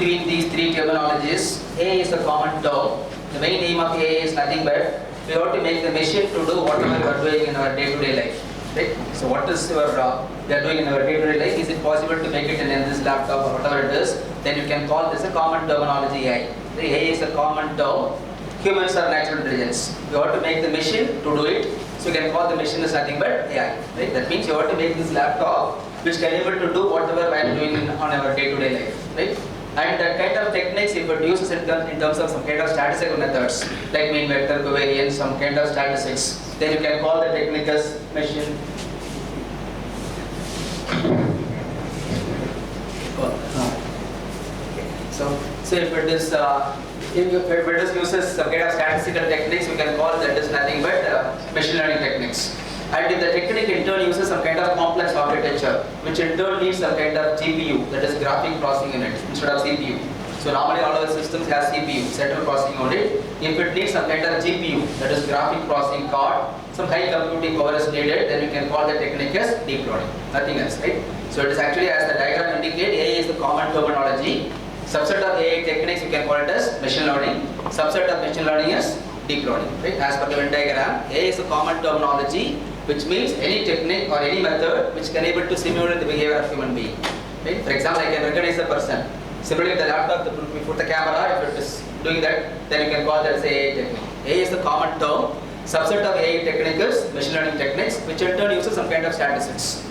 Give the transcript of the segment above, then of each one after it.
between these three terminologies. A is a common term. The main aim of A is nothing but we have to make the machine to do whatever we are doing in our day-to-day life. Right? So what is your we are doing in our day-to-day life? Is it possible to make it in this laptop or whatever it is? Then you can call this a common terminology AI. The AI is a common term. Humans are natural intelligence. You have to make the machine to do it. So you can call the machine as nothing but AI. Right? That means you have to make this laptop which can able to do whatever we are doing on our day-to-day life. Right? And that kind of techniques, if it uses in terms of some kind of statistical methods, like mean vector, covariance, some kind of statistics, then you can call the technique as machine. So if it is uses some kind of statistical techniques, we can call that is nothing but machine learning techniques. And if the technique in turn uses some kind of complex architecture, which in turn needs some kind of GPU, that is graphic processing unit, instead of CPU. So normally all our systems have CPU, central processing unit. If it needs some kind of GPU, that is graphic processing card, some high computing power is needed, then you can call the technique as deep learning, nothing else, right? So it is actually, as the diagram indicates, AI is the common terminology. Subset of AI techniques you can call it as machine learning. Subset of machine learning is deep learning, right? As per the Venn diagram, AI is a common terminology, which means any technique or any method which can able to simulate the behavior of human being. Right? For example, I can recognize a person. Similarly, the laptop, we put the camera, if it is doing that, then you can call that as AI technique. AI is the common term. Subset of AI technique is machine learning techniques, which in turn uses some kind of statistics.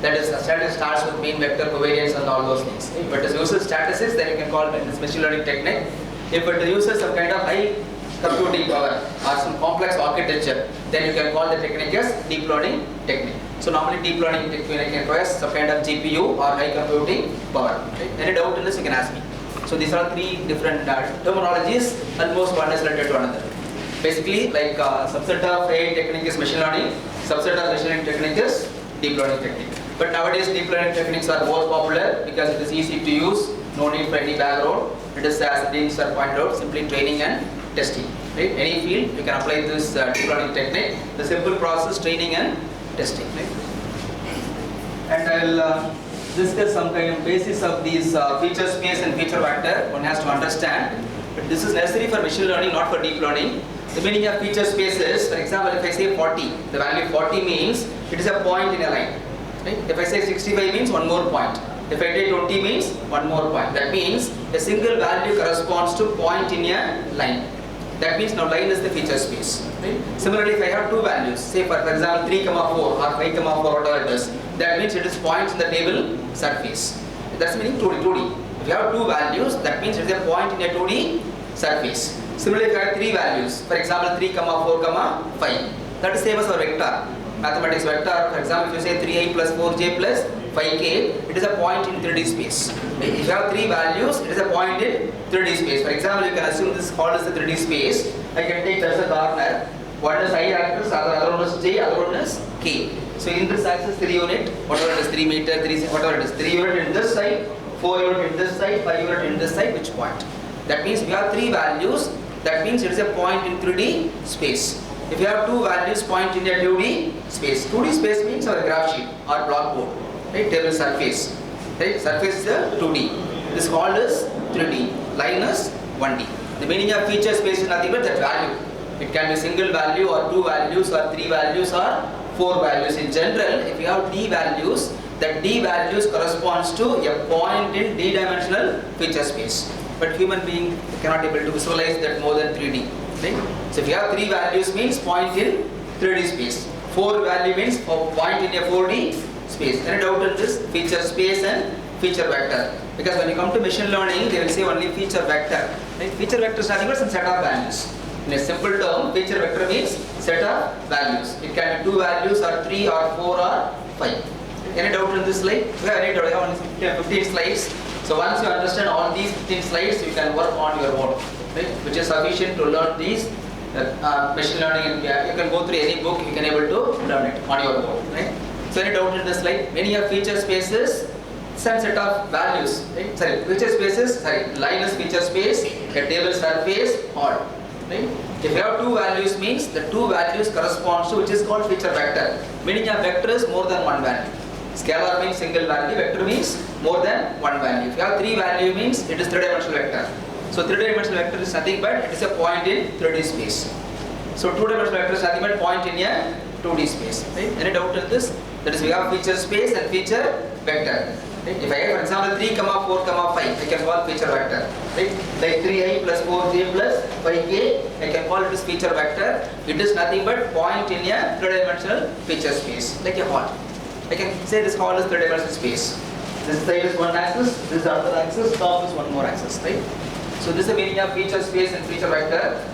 That is, statistics starts with mean, vector, covariance, and all those things. If it uses statistics, then you can call it machine learning technique. If it uses some kind of high computing power or some complex architecture, then you can call the technique as deep learning technique. So normally deep learning technique requires some kind of GPU or high computing power. Okay? Any doubt in this, you can ask me. So these are three different terminologies, almost one is related to another. Basically, like subset of AI technique is machine learning, subset of machine learning technique is deep learning technique. But nowadays deep learning techniques are more popular because it is easy to use, no need for any background. It is, as the names are pointed out, simply training and testing. Right? Any field you can apply this deep learning technique. The simple process, training and testing. Right? And I'll discuss some kind of basis of these feature space and feature vector. One has to understand. But this is necessary for machine learning, not for deep learning. The meaning of feature space is, for example, if I say 40, the value 40 means it is a point in a line. Right? If I say 65 means one more point. If I say 20 means one more point. That means a single value corresponds to point in a line. That means now line is the feature space. Right? Similarly, if I have two values, say for example 3, 4 or 5, 4, whatever it is, that means it is points in the table surface. That's meaning 2D. If you have two values, that means it is a point in a 2D surface. Similarly, if I have three values, for example 3, 4, 5, that is same as our vector. Mathematics vector, for example, if you say 3i plus 4j plus 5k, it is a point in 3D space. If you have three values, it is a point in 3D space. For example, you can assume this called as the 3D space. I can take as a corner. One is I axis, other one is j, other one is k. So in this axis 3 unit, whatever it is, 3 meter, 3, whatever it is, 3 unit in this side, 4 unit in this side, 5 unit in this side, which point? That means we have three values, that means it is a point in 3D space. If you have two values, point in a 2D space. 2D space means our graph sheet or blockboard, right? Table surface, right? Surface is the 2D. This called is 3D. Line is 1D. The meaning of feature space is nothing but that value. It can be single value or two values or three values or four values. In general, if you have D values, that D values corresponds to a point in D-dimensional feature space. But human being cannot able to visualize that more than 3D. Right? So if you have three values means point in 3D space. Four value means point in a 4D space. Any doubt in this? Feature space and feature vector. Because when you come to machine learning, they will say only feature vector. Right? Feature vector is nothing but some set of values. In a simple term, feature vector means set of values. It can be two values or three or four or five. Any doubt in this slide? We have any doubt? I have only 15 slides. So once you understand all these 15 slides, you can work on your own. Right? Which is sufficient to learn these machine learning, and you can go through any book, you can able to learn it on your own. Right? So any doubt in this slide? Many of feature spaces, some set of values. Right? Feature spaces, line is feature space, a table surface, all. Right? If you have two values means the two values corresponds to which is called feature vector. Meaning a vector is more than one value. Scalar means single value, vector means more than one value. If you have 3 value means it is 3-dimensional vector. So 3-dimensional vector is nothing but it is a point in 3D space. So 2-dimensional vector is nothing but point in a 2D space. Right? Any doubt in this? That is, we have feature space and feature vector. Right? If I have, for example, 3, 4, 5, I can call feature vector. Right? Like 3i plus 4j plus 5k, I can call it as feature vector. It is nothing but point in a 3-dimensional feature space, like a hall. I can say this hall is 3-dimensional space. This side is one axis, this is another axis, top is one more axis. Right? So this is the meaning of feature space and feature vector.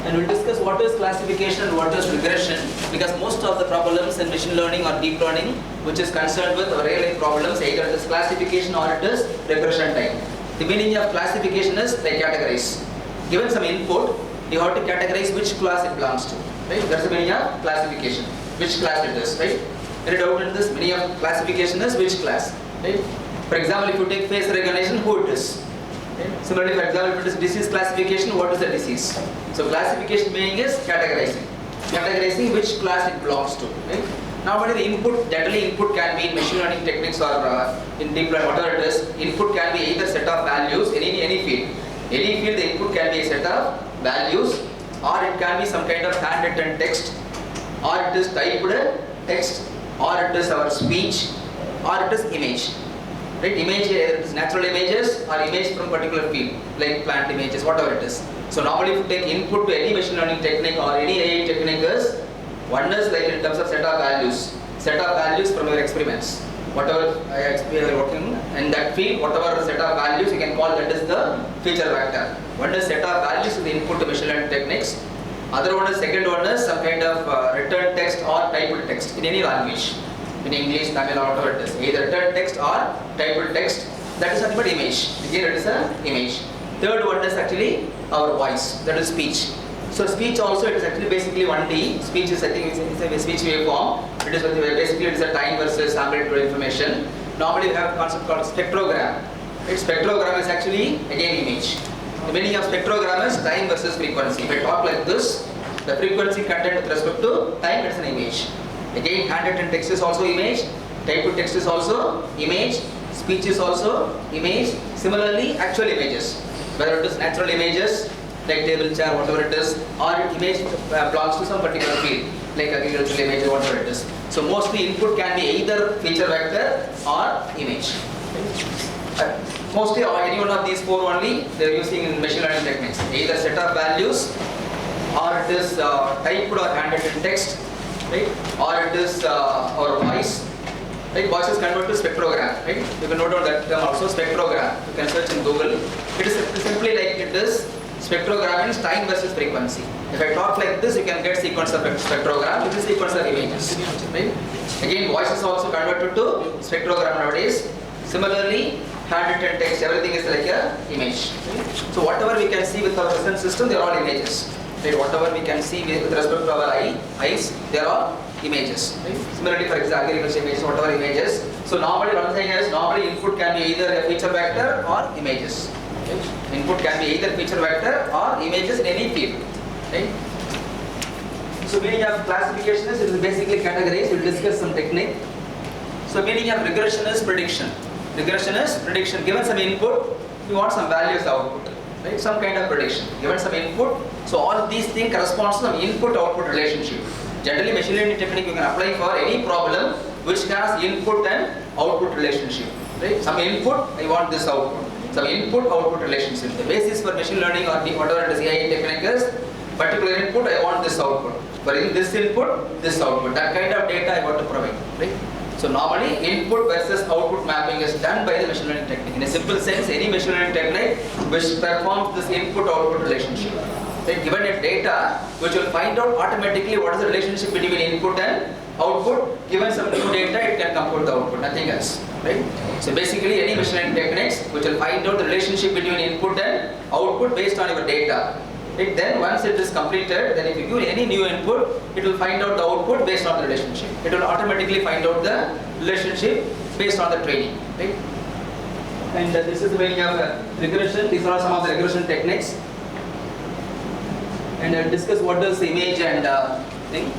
And we'll discuss what is classification and what is regression, because most of the problems in machine learning or deep learning which is concerned with real life problems, either it is classification or it is regression type. The meaning of classification is like categorize. Given some input, you have to categorize which class it belongs to. Right? That's the meaning of classification. Which class it is. Right? Any doubt in this? Meaning of classification is which class. Right? For example, if you take face recognition, who it is. Similarly, for example, if it is disease classification, what is the disease? So classification meaning is categorizing. Categorizing which class it belongs to. Right? Now, the input, generally input can be in machine learning techniques or in deep learning, whatever it is. Input can be either set of values in any field. Any field, the input can be a set of values, or it can be some kind of handwritten text, or it is typed text, or it is our speech, or it is image. Right? Image, it is natural images or image from particular field, like plant images, whatever it is. So normally if you take input to any machine learning technique or any AI technique is, one is like in terms of set of values from your experiments. Whatever you are working in that field, whatever set of values you can call that is the feature vector. One is set of values to the input to machine learning techniques. Other one is, second one is some kind of written text or typed text in any language. In English, Tamil, or whatever it is. Either written text or typed text. That is nothing but image. Again, it is an image. Third one is actually our voice. That is speech. So speech also, it is actually basically 1D. Speech is, I think, it's a speech waveform. It is basically, it is a time versus sample information. Normally, we have a concept called spectrogram. Right? Spectrogram is actually again image. The meaning of spectrogram is time versus frequency. If I talk like this, the frequency content with respect to time, it's an image. Again, handwritten text is also image, typed text is also image, speech is also image. Similarly, actual images, whether it is natural images, like table, chair, whatever it is, or image belongs to some particular field, like agricultural image, whatever it is. So mostly input can be either feature vector or image. Mostly any one of these four only they are using in machine learning techniques. Either set of values, or it is typed or handwritten text. Right? Or it is our voice. Right? Voice is converted to spectrogram. Right? You can note down that term also, spectrogram. You can search in Google. It is simply like it is spectrogram means time versus frequency. If I talk like this, you can get sequence of spectrogram. It is sequence of images. Right? Again, voice is also converted to spectrogram nowadays. Similarly, handwritten text, everything is like a image. Right? So whatever we can see with our present system, they are all images. Right, whatever we can see with respect to our eyes, they are all images. Right? Similarly, for example, agriculture images, whatever images. So normally one thing is, normally input can be either a feature vector or images. Right? Input can be either feature vector or images in any field. Right? So meaning of classification is, it is basically categorized. We will discuss some technique. So meaning of regression is prediction. Regression is prediction. Given some input, you want some values output. Right? Some kind of prediction. Given some input, so all these things corresponds to some input-output relationship. Generally, machine learning technique you can apply for any problem which has input and output relationship. Right? Some input, I want this output. Some input-output relationship. The basis for machine learning or whatever it is AI technique is, particular input, I want this output. For in this input, this output. That kind of data I want to provide. Right? So normally input versus output mapping is done by the machine learning technique. In a simple sense, any machine learning technique which performs this input-output relationship. Right? Given a data, which will find out automatically what is the relationship between input and output. Given some new data, it can compute the output, nothing else. Right? So basically, any machine learning techniques which will find out the relationship between input and output based on your data. Right? Then once it is completed, then if you give any new input, it will find out the output based on the relationship. It will automatically find out the relationship based on the training. Right? And this is the meaning of regression. These are some of the regression techniques. And discuss what is image and thing.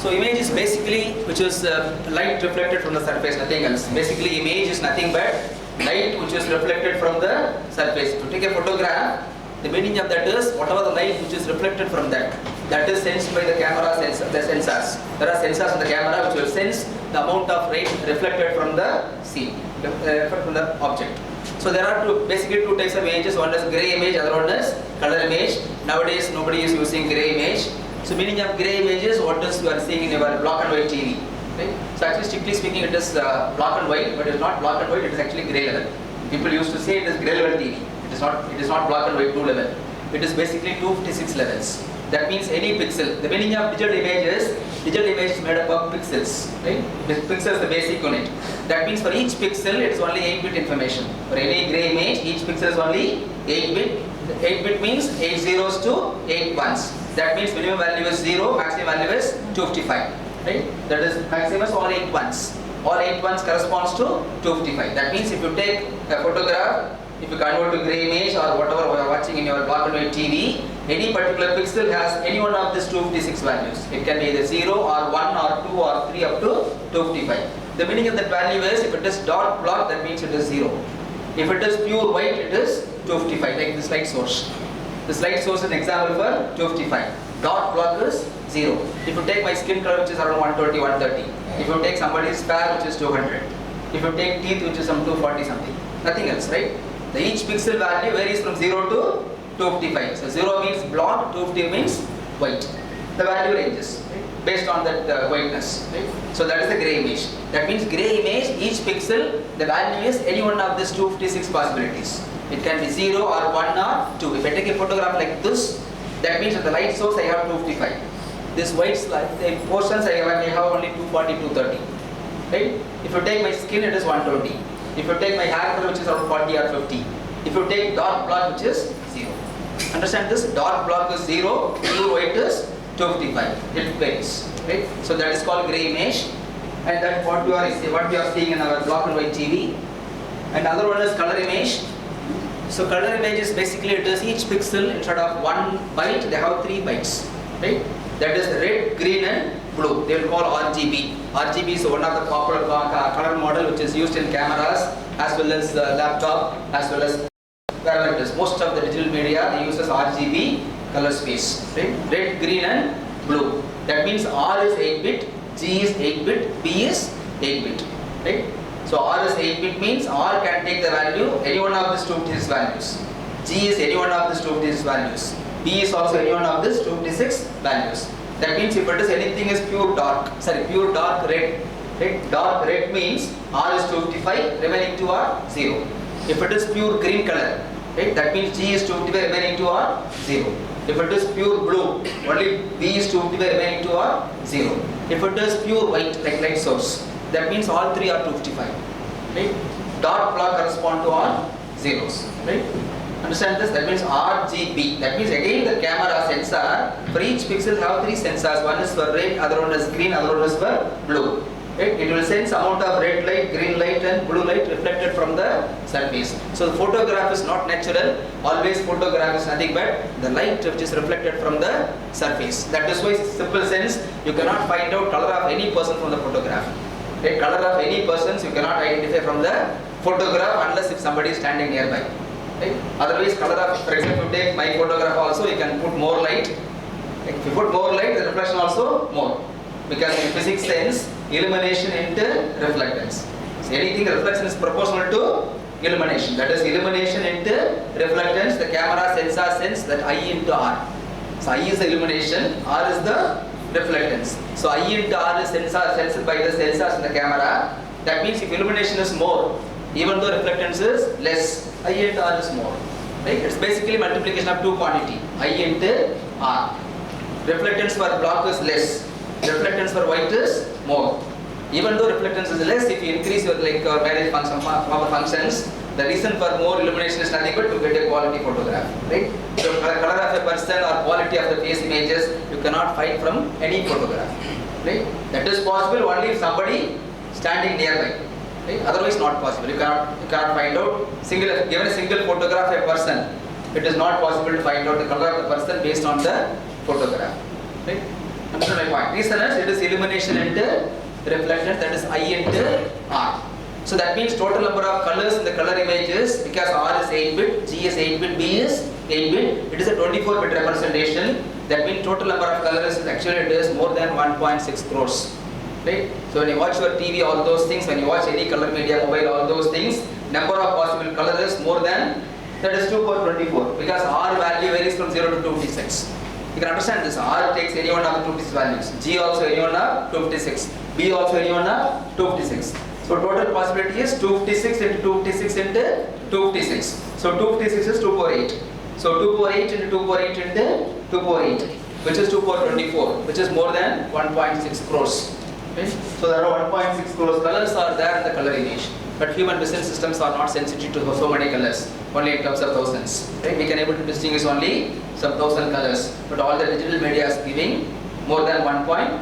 So image is basically which is light reflected from the surface, nothing else. Basically image is nothing but light which is reflected from the surface. To take a photograph, the meaning of that is whatever the light which is reflected from that is sensed by the camera the sensors. There are sensors in the camera which will sense the amount of light reflected from the scene, from the object. So there are basically two types of images. One is grey image, other one is color image. Nowadays nobody is using grey image. So meaning of grey images, what is you are seeing in your black and white TV. Right? So actually strictly speaking it is black and white, but it is not black and white, it is actually grey level. People used to say it is grey level TV. It is not black and white 2 level. It is basically 256 levels. That means any pixel. The meaning of digital image is made up of pixels. Right? The pixel is the basic unit. That means for each pixel it is only 8-bit information. For any grey image, each pixel is only 8-bit. 8-bit means 8 zeros to 8 ones. That means minimum value is 0, maximum value is 255. Right? That is maximum is all 8 ones. All 8 ones corresponds to 255. That means if you take a photograph, if you convert to grey image or whatever you are watching in your black and white TV, any particular pixel has any one of these 256 values. It can be either 0 or 1 or 2 or 3 up to 255. The meaning of that value is if it is dark black, that means it is 0. If it is pure white, it is 255, like this light source. This light source is an example for 255. Dark black is 0. If you take my skin color which is around 120, 130. If you take somebody's hair which is 200. If you take teeth which is some 240 something. Nothing else, right? Each pixel value varies from 0 to 255. So 0 means black, 250 means white. The value ranges based on that whiteness. Right? So that is the grey image. That means grey image, each pixel, the value is any one of these 256 possibilities. It can be 0 or 1 or 2. If I take a photograph like this, that means at the light source I have 255. This white the portions I have only 240, 230. Right? If you take my skin, it is 120. If you take my hair color which is around 40 or 50. If you take dark black which is 0. Understand this? Dark black is 0, pure white is 255. It varies. Right? So that is called grey image. And that what you are seeing in our black and white TV. And other one is color image. So color image is basically it is each pixel instead of 1 byte they have 3 bytes. Right? That is red, green and blue. They will call RGB. RGB is one of the popular color model which is used in cameras as well as laptop as well as wherever it is. Most of the digital media they use RGB color space. Right? Red, green and blue. That means R is 8-bit, G is 8-bit, B is 8-bit. Right? So R is 8-bit means R can take the value any one of these 256 values. G is any one of these 256 values. B is also any one of these 256 values. That means if it is anything is pure dark red. Right? Dark red means R is 255, remaining 2 are 0. If it is pure green color, right? That means G is 255, remaining 2 are 0. If it is pure blue, only B is 255, remaining 2 are 0. If it is pure white, like light source, that means all 3 are 255. Right? Dark black correspond to all zeros. Right? Understand this? That means RGB. That means again the camera sensor, for each pixel have 3 sensors. One is for red, other one is green, other one is for blue. Right? It will sense amount of red light, green light and blue light reflected from the surface. So the photograph is not natural. Always photograph is nothing but the light which is reflected from the surface. That is why simple sense you cannot find out color of any person from the photograph. Right? Color of any persons you cannot identify from the photograph unless if somebody is standing nearby. Right? Otherwise color of, for example, take my photograph also, you can put more light. Like if you put more light, the reflection also more. Because in physics sense, illumination into reflectance. So anything reflection is proportional to illumination. That is illumination into reflectance. The camera sensor sense that I into R. So I is the illumination, R is the reflectance. So I into R is sensed by the sensors in the camera. That means if illumination is more, even though reflectance is less, I into R is more. Right? It's basically multiplication of 2 quantity, I into R. Reflectance for black is less, reflectance for white is more. Even though reflectance is less, if you increase your marriage function, power functions, the reason for more illumination is nothing but to get a quality photograph. Right? So color of a person or quality of the face images you cannot find from any photograph. Right? That is possible only if somebody standing nearby. Right? Otherwise not possible. You cannot find out given a single photograph of a person, it is not possible to find out the color of the person based on the photograph. Right? Understand my point? Reason is it is illumination into reflectance, that is I into R. So that means total number of colors in the color images, because R is 8-bit, G is 8-bit, B is 8-bit, it is a 24-bit representation. That means total number of colors is actually it is more than 1.6 crores. Right? So when you watch your TV, all those things, when you watch any color media, mobile, all those things, number of possible colors is more than, that is 2 power 24, because R value varies from 0 to 256. You can understand this. R takes any one of the 256 values. G also any one of 256. B also any one of 256. So total possibility is 256 into 256 into 256. So 256 is 2 power 8. So 2 power 8 into 2 power 8 into 2 power 8, which is 2 power 24, which is more than 1.6 crores. Okay? So there are 1.6 crores colors are there in the color image. But human vision systems are not sensitive to so many colors, only in terms of thousands. Right? We can able to distinguish only some 1,000 colors. But all the digital media is giving more than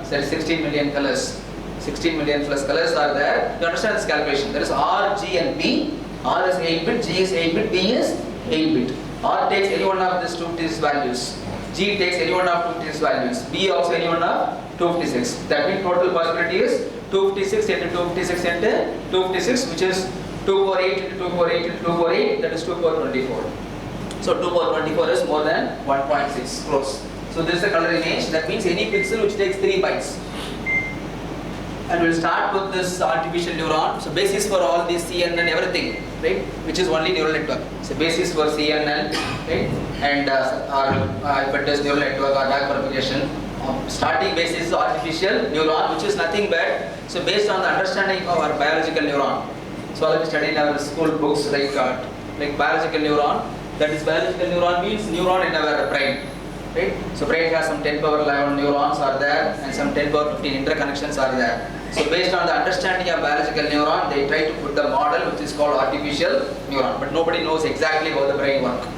16 million colors. 16 million plus colors are there. You understand this calculation. There is R, G and B. R is 8-bit, G is 8-bit, B is 8-bit. R takes any one of these 256 values. G takes any one of 256 values. B also any one of 256. That means total possibility is 256 into 256 into 256, which is 2 power 8 into 2 power 8 into 2 power 8, that is 2 power 24. So 2 power 24 is more than 1.6 crores. So this is the color image. That means any pixel which takes 3 bytes. And we'll start with this artificial neuron. So basis for all this CNN, everything, right? Which is only neural network. So basis for CNN, right? And if it is neural network or back propagation. Starting basis is artificial neuron, which is nothing but, so based on the understanding of our biological neuron. So all of you study in our school books like biological neuron. That is biological neuron means neuron in our brain. Right? So brain has some 10 power 11 neurons are there and some 10 power 15 interconnections are there. So based on the understanding of biological neuron, they try to put the model which is called artificial neuron. But nobody knows exactly how the brain works.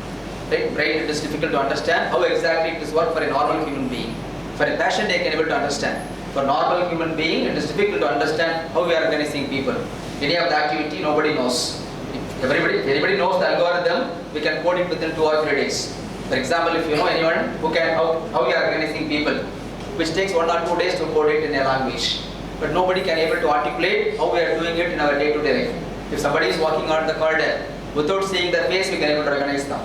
Right? Brain, it is difficult to understand how exactly it is work for a normal human being. For a patient, they can able to understand. For normal human being, it is difficult to understand how we are organizing people. Any of the activity, nobody knows. If anybody knows the algorithm, we can code it within 2 or 3 days. For example, if you know anyone who can how we are organizing people, which takes 1 or 2 days to code it in a language. But nobody can able to articulate how we are doing it in our day-to-day life. If somebody is walking on the corridor, without seeing their face, we can able to recognize them.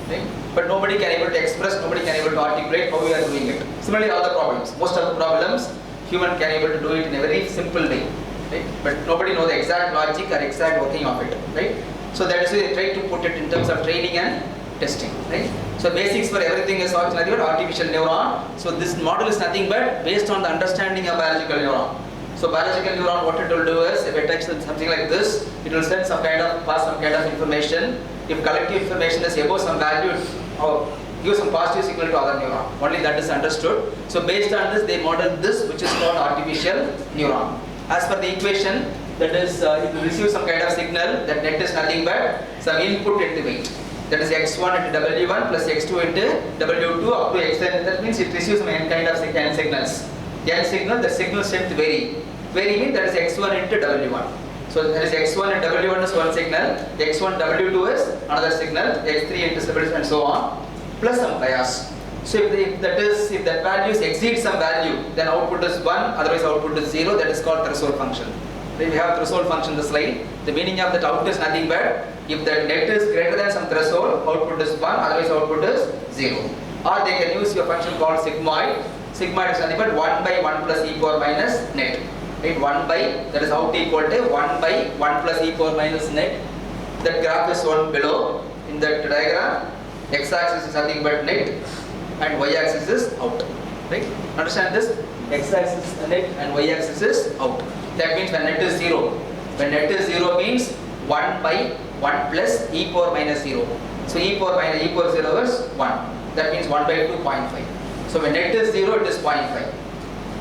Right? But nobody can able to express, nobody can able to articulate how we are doing it. Similarly, all the problems, most of the problems, human can able to do it in a very simple way. Right? But nobody knows the exact logic or exact working of it. Right? So that is why they try to put it in terms of training and testing. Right? So basics for everything is artificial neuron. So this model is nothing but based on the understanding of biological neuron. So biological neuron, what it will do is, if I touch something like this, it will send pass some kind of information. If collective information is above some value, or give some positive signal to other neuron. Only that is understood. So based on this, they modeled this, which is called artificial neuron. As per the equation, that is, it will receive some kind of signal. That net is nothing but some input into weight. That is x1 into w1 plus x2 into w2 up to xn. That means it receives some n kind of n signals. N signal, the signal strength vary. Vary means that is x1 into w1. So that is x1 and w1 is one signal, x1 w2 is another signal, x3 into w and so on, plus some bias. So if that values exceed some value, then output is 1, otherwise output is 0. That is called threshold function. Then we have threshold function in the slide. The meaning of that out is nothing but if the net is greater than some threshold, output is 1, otherwise output is 0. Or they can use a function called sigmoid. Sigmoid is nothing but 1 by 1 plus e power minus net. Right? 1 by, that is out equal to 1 by 1 plus e power minus net. That graph is shown below in that diagram. X-axis is nothing but net and y-axis is out. Right? Understand this? X-axis is net and y-axis is out. That means when net is 0. When net is 0 means 1 by 1 plus e power minus 0. So e power 0 is 1. That means 1 by 2, 0.5. So when net is 0, it is 0.5.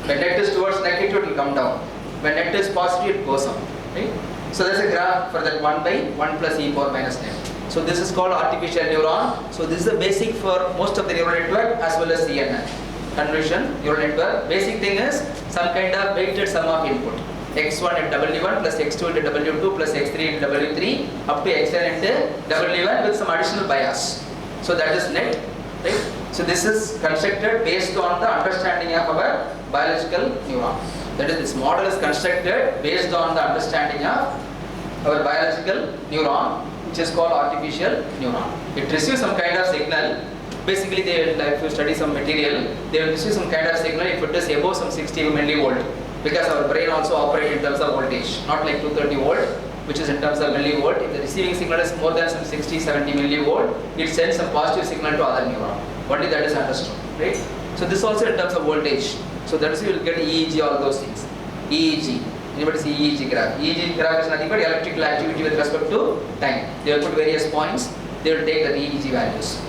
When net is towards negative, it will come down. When net is positive, it goes up. Right? So there is a graph for that 1 by 1 plus e power minus net. So this is called artificial neuron. So this is the basic for most of the neural network as well as CNN. Convolution neural network. Basic thing is some kind of weighted sum of input. x1 into w1 plus x2 into w2 plus x3 into w3 up to xn into w1 with some additional bias. So that is net. Right? So this is constructed based on the understanding of our biological neuron. That is, this model is constructed based on the understanding of our biological neuron, which is called artificial neuron. It receives some kind of signal. Basically, they will, if you study some material, they will receive some kind of signal if it is above some 60 millivolt, because our brain also operates in terms of voltage, not like 230 volt, which is in terms of millivolt. If the receiving signal is more than some 60, 70 millivolt, it sends some positive signal to other neuron. Only that is understood, right? So this also in terms of voltage. So that is you will get EEG, all those things. EEG. Anybody see EEG graph? EEG graph is nothing but electrical activity with respect to time. They will put various points. They will take the EEG values.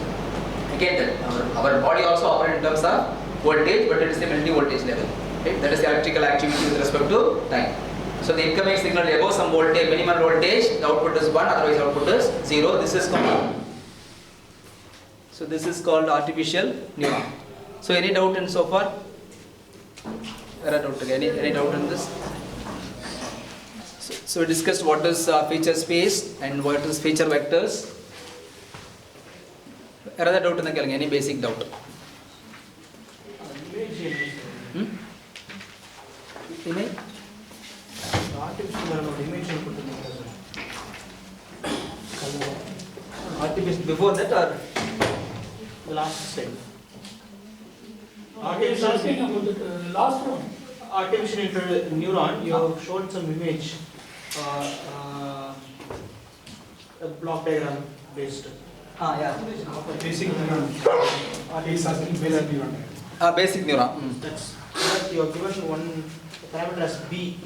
Again, our body also operates in terms of voltage, but it is the milli-voltage level. Right? That is the electrical activity with respect to time. So the incoming signal above some voltage, minimum voltage, the output is 1, otherwise output is 0. This is called. So this is called artificial neuron. So any doubt in so far? Any doubt in this? So we discussed what is feature space and what is feature vectors. Another doubt in the calling, any basic doubt? Image? Artificial before that or the last slide? Last one. Artificial neuron, you have shown some image, a block diagram based. Yeah. Basic neuron. He's asking basic neuron. Basic neuron. That's that you have given one parameter as B.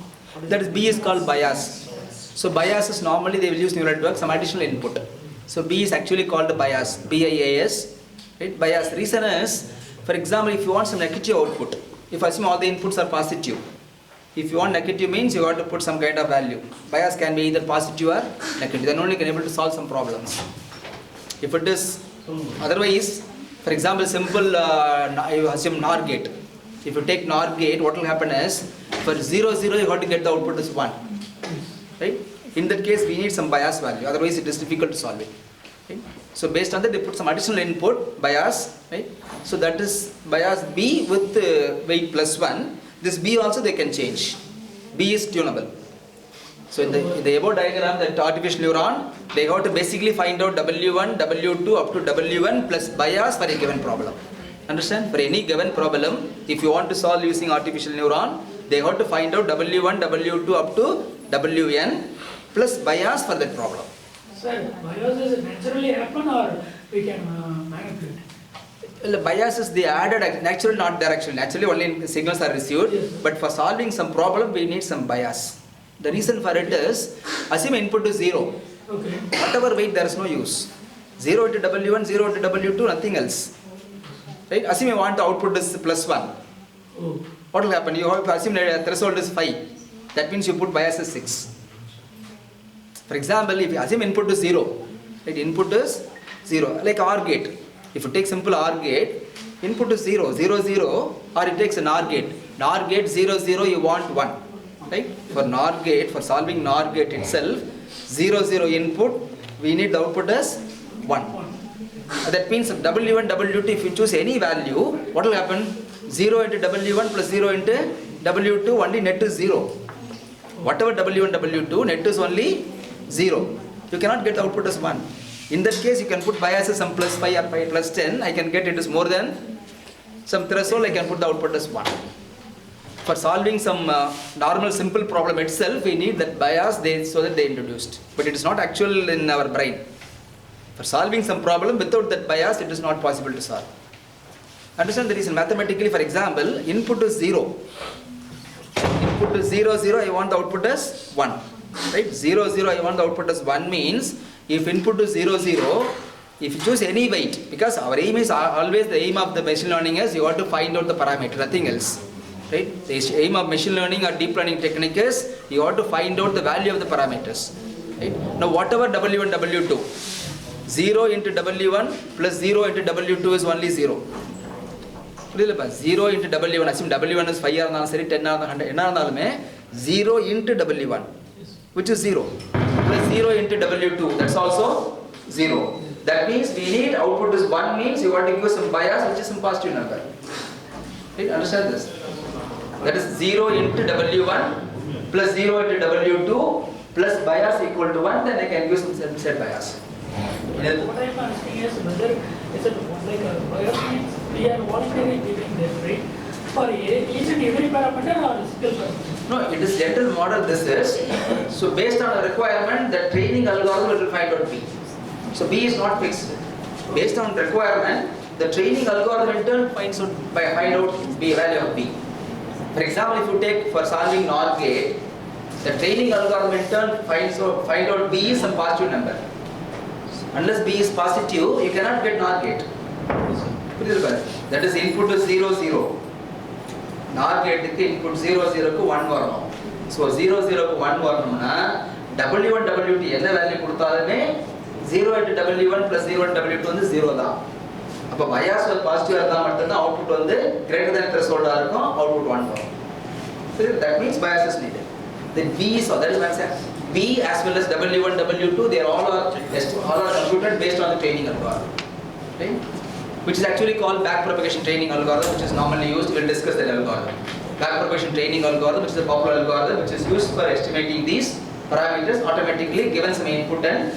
That is B is called bias. So bias is normally they will use neural network, some additional input. So B is actually called bias, BIAS. Right? Bias. Reason is, for example, if you want some negative output, if I assume all the inputs are positive, if you want negative means you have to put some kind of value. Bias can be either positive or negative. Then only you can able to solve some problems. If it is otherwise, for example, simple you assume NOR gate. If you take NOR gate, what will happen is for 0, 0 you have to get the output as 1. Right? In that case, we need some bias value. Otherwise, it is difficult to solve it. Right? So based on that, they put some additional input bias. Right? So that is bias B with weight plus 1. This B also they can change. B is tunable. So in the above diagram, that artificial neuron, they have to basically find out W1, W2 up to W1 plus bias for a given problem. Understand? For any given problem, if you want to solve using artificial neuron, they have to find out W1, W2 up to Wn plus bias for that problem. Sir, bias is naturally happen or we can manipulate? Well, the bias is the added, natural not directional. Naturally only signals are received, yes. But for solving some problem, we need some bias. The reason for it is, assume input is 0. Okay. Whatever weight, there is no use. 0 into W1, 0 into W2, nothing else. Right? Assume you want the output is plus 1. Oh. What will happen? You have to assume that threshold is 5. That means you put bias as 6. For example, if you assume input is 0, right? Input is 0, like OR gate. If you take simple OR gate, input is 0, 0, 0, or it takes an OR gate. NOR gate 0, 0, you want 1. Right? For NOR gate, for solving NOR gate itself, 0, 0 input, we need the output as 1. That means W1, W2, if you choose any value, what will happen? 0 into W1 plus 0 into W2, only net is 0. Whatever W1, W2, net is only 0. You cannot get the output as 1. In that case, you can put bias as some plus 5 or 5 plus 10. I can get it as more than some threshold, I can put the output as 1. For solving some normal simple problem itself, we need that bias so that they introduced. But it is not actual in our brain. For solving some problem without that bias, it is not possible to solve. Understand the reason? Mathematically, for example, input is 0. Input is 0, 0, I want the output as 1. Right? 0, 0, I want the output as 1 means, if input is 0, 0, if you choose any weight, because our aim is always, the aim of the machine learning is you have to find out the parameter, nothing else. Right? The aim of machine learning or deep learning technique is you have to find out the value of the parameters. Right? Now whatever W1, W2, 0 into W1 plus 0 into W2 is only 0. 0 into W1, assume W1 is 5 or 10 or 100, 0 into W1, which is 0, plus 0 into W2, that's also 0. That means we need output is 1 means you want to give some bias which is some positive number. Right? Understand this? That is 0 into W1 plus 0 into W2 plus bias equal to 1, then I can give some set bias. What I'm asking is whether is it like a bias means we are voluntarily giving them, right? For each and every parameter or single parameter? No, it is general model this is. So based on the requirement, the training algorithm will find out B. So B is not fixed. Based on requirement, the training algorithm in turn find out B, value of B. For example, if you take for solving NOR gate, the training algorithm in turn find out B is some positive number. Unless B is positive, you cannot get NOR gate. That is input is 0, 0. NOR gate input 0, 0 ku 1 varum. So 0, 0 ku 1 varumna W1 W2 என்ன value கொடுத்தாலுமே 0 into W1 plus 0 into W2 வந்து 0 தான். அப்ப bias பாசிட்டிவா இருந்தா மட்டும் தான் output வந்து greater than threshold ஆ இருக்கும், அவுட்புட் 1 வரும். So that means bias is needed. Then B is, that is one set. B as well as W1 W2 they all are computed based on the training algorithm. Right? Which is actually called backpropagation training algorithm, which is normally used. We will discuss that algorithm. Backpropagation training algorithm, which is a popular algorithm, which is used for estimating these parameters automatically given some input and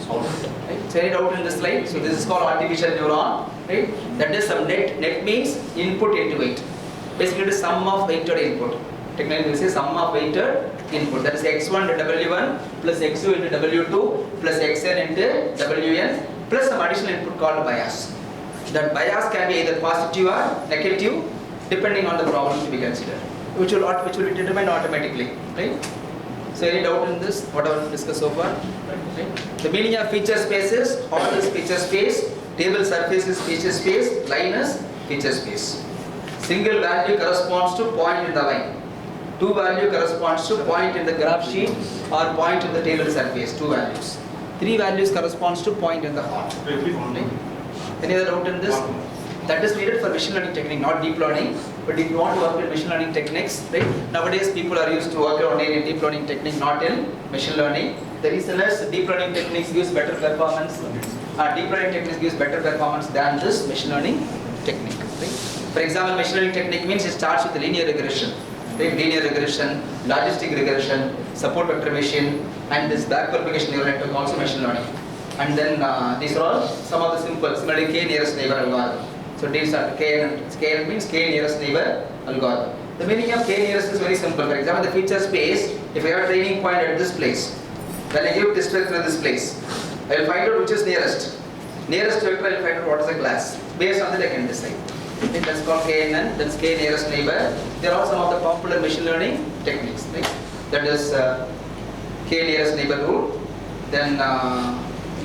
output. Right? So any doubt in this slide? So this is called artificial neuron. Right? That is some net. Net means input into weight. Basically, it is sum of weighted input. Technically, we say sum of weighted input. That is x1 into w1 plus x2 into w2 plus xn into wn plus some additional input called bias. That bias can be either positive or negative depending on the problem to be considered, which will be determined automatically, right? So any doubt in this, whatever we discussed so far? Right? The meaning of feature space is all is feature space, table surface is feature space, line is feature space. Single value corresponds to point in the line. Two value corresponds to point in the graph sheet or point in the table surface, two values. Three values corresponds to point in the heart. Right? Any other doubt in this? That is needed for machine learning technique, not deep learning. But if you want to work with machine learning techniques, right? Nowadays people are used to work on in deep learning technique, not in machine learning. The reason is deep learning techniques gives better performance. Deep learning techniques gives better performance than this machine learning technique. Right? For example, machine learning technique means it starts with linear regression. Right? Linear regression, logistic regression, support vector machine, and this backpropagation neural network also machine learning. And then these are all some of the simple, similarly k nearest neighbor algorithm. So these are k means k nearest neighbor algorithm. The meaning of k nearest is very simple. For example, the feature space, if I have a training point at this place, then I give this vector this place. I will find out which is nearest. Nearest vector I will find out what is the class. Based on that I can decide. Okay, that's called KNN, that's k nearest neighbor. There are some of the popular machine learning techniques. Right? That is k nearest neighbor rule. Then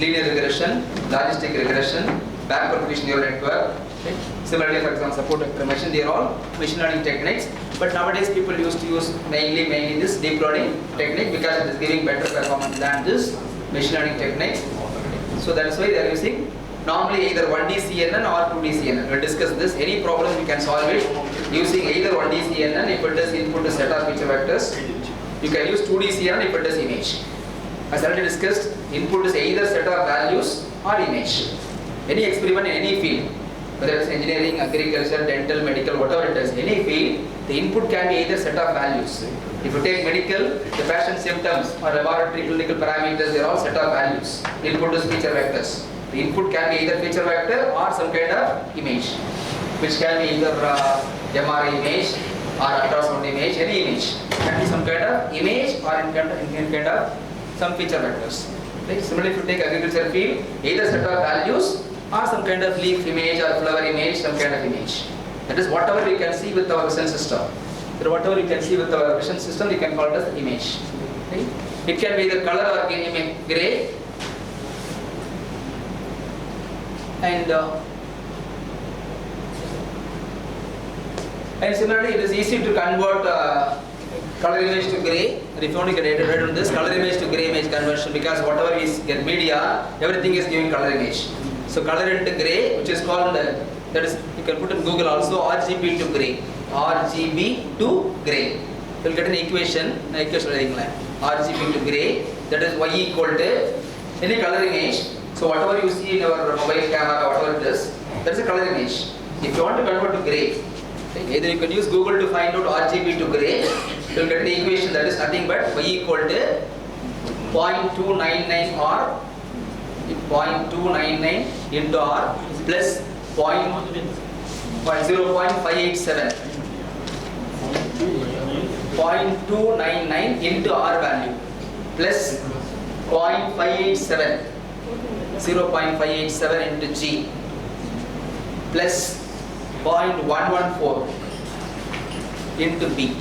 linear regression, logistic regression, backpropagation neural network. Okay. Similarly, for example, support vector machine, they are all machine learning techniques. But nowadays people used to use mainly this deep learning technique because it is giving better performance than this machine learning technique. So that's why they are using normally either 1D CNN or 2D CNN. We'll discuss this. Any problem you can solve it using either 1D CNN if it is input to set of feature vectors. You can use 2D CNN if it is image. As already discussed, input is either set of values or image. Any experiment in any field, whether it's engineering, agriculture, dental, medical, whatever it is, any field, the input can be either set of values. If you take medical, the patient symptoms or laboratory clinical parameters, they are all set of values. Input is feature vectors. The input can be either feature vector or some kind of image, which can be either MRI image or ultrasound image, any image. Can be some kind of image or in kind of some feature vectors. Right? Similarly, if you take agriculture field, either set of values or some kind of leaf image or flower image, some kind of image. That is whatever we can see with our vision system. So whatever you can see with our vision system, you can call it as image. Right? It can be either color or gray. And similarly, it is easy to convert color image to gray. And if you want to get read on this color image to gray image conversion, because whatever we get media, everything is giving color image. So color into gray, which is called that is you can put in Google also RGB to gray. RGB to gray. You will get an equation. RGB to gray. That is Y equal to any color image. So whatever you see in our mobile camera, whatever it is, that's a color image. If you want to convert to gray, either you can use Google to find out RGB to gray, you will get the equation that is nothing but y equal to 0.299 R 0.299 into R plus 0.587. 0.299 into R value plus 0.587, 0.587 into G plus 0.114 into B.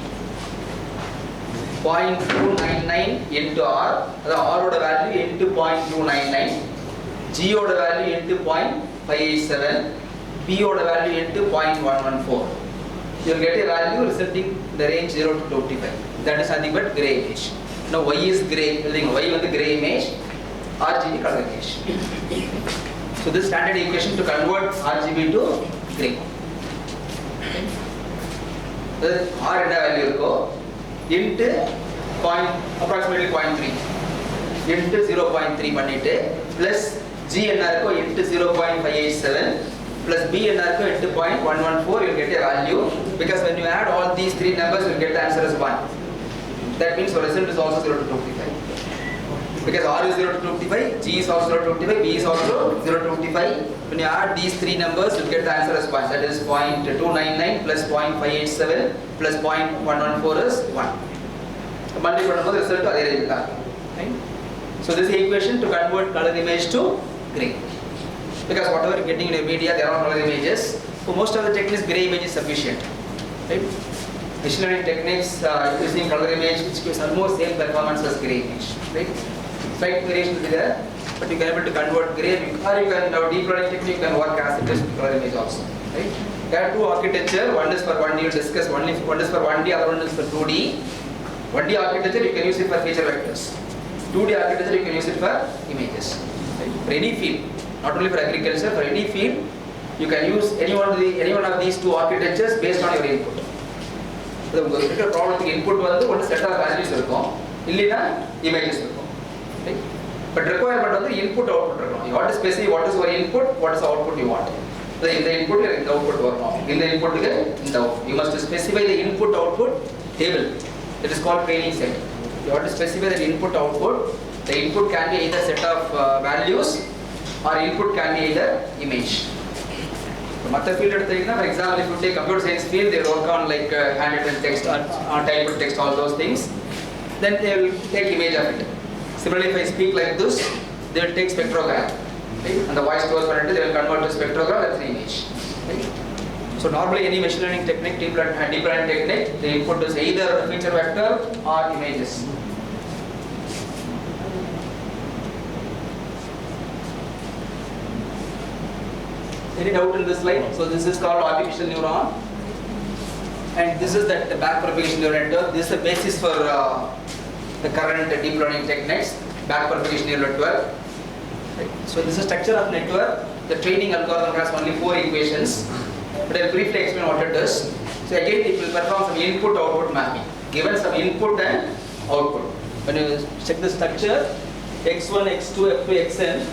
0.299 into R, the R order value into 0.299, G order value into 0.587, B order value into 0.114. You will get a value resulting in the range 0 to 25. That is nothing but gray image. Now Y is gray, Y is the gray image, RGB color image. So this standard equation to convert RGB to gray. The R value go into approximately 0.3 into 0.3 பண்ணிட்டு plus G into 0.587 plus B into 0.114, you will get a value, because when you add all these three numbers you will get the answer as 1. That means your result is also 0 to 25. Because R is 0 to 25, G is also 0 to 25, B is also 0 to 25. When you add these three numbers, you will get the answer as 1. That is 0.299 plus 0.587 plus 0.114 is 1. Multiply the result to right? So this is the equation to convert color image to gray. Because whatever you are getting in a media, there are color images. For most of the techniques, gray image is sufficient. Right? Machine learning techniques using color image, which gives almost same performance as gray image. Right? Slight variation will be there, but you can able to convert gray, or you can now deep learning technique can work as it is color image also. Right? There are two architecture. One is for 1D, you discuss. One is for 1D, other one is for 2D. 1D architecture you can use it for feature vectors. 2D architecture you can use it for images. Right? For any field, not only for agriculture, for any field, you can use any one of these two architectures based on your input. So the problem input one set of values illina images. Right? But requirement the input output. You want to specify what is your input, what is the output you want. So in the input in the output in the input in the output. You must specify the input output table. That is called training set. You want to specify the input output. The input can be either set of values or input can be either image. The other field, for example, if you take computer science field, they work on like handwritten text or typed text, all those things. Then they will take image of it. Similarly, if I speak like this, they will take spectrogram. Right? And the voice goes for it, they will convert to spectrogram as an image. Right? So normally any machine learning technique, deep learning technique, the input is either feature vector or images. Any doubt in this slide? So this is called artificial neuron, and this is the backpropagation neural network. This is the basis for the current deep learning techniques, backpropagation neural network. Right. So this is structure of network. The training algorithm has only 4 equations, but I will briefly explain what it does. So again, it will perform some input-output mapping, given some input and output. When you check the structure, x1, x2, up to xn.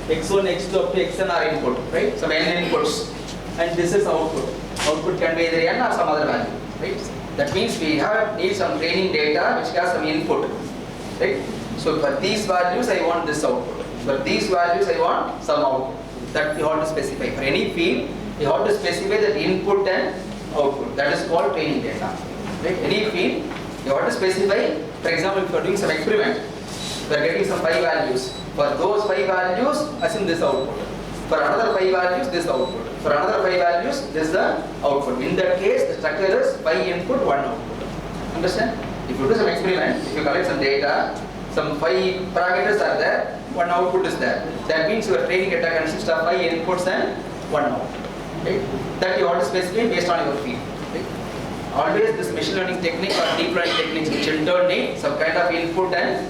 X1, X2 up to Xn are input, right? Some n inputs, and this is output. Output can be either n or some other value, right? That means we need some training data which has some input, right? So for these values I want this output. For these values I want some output. That you have to specify. For any field, you have to specify the input and output. That is called training data, right? Any field, you have to specify. For example, if you are doing some experiment, we are getting some 5 values. For those 5 values, assume this output. For another 5 values, this output. For another 5 values, this is the output. In that case, the structure is 5 input, 1 output. Understand? If you do some experiment, if you collect some data, some 5 parameters are there, 1 output is there. That means your training data consists of 5 inputs and 1 output. Right? That you want to specify based on your field. Right? Always this machine learning technique or deep learning techniques which in turn need some kind of input and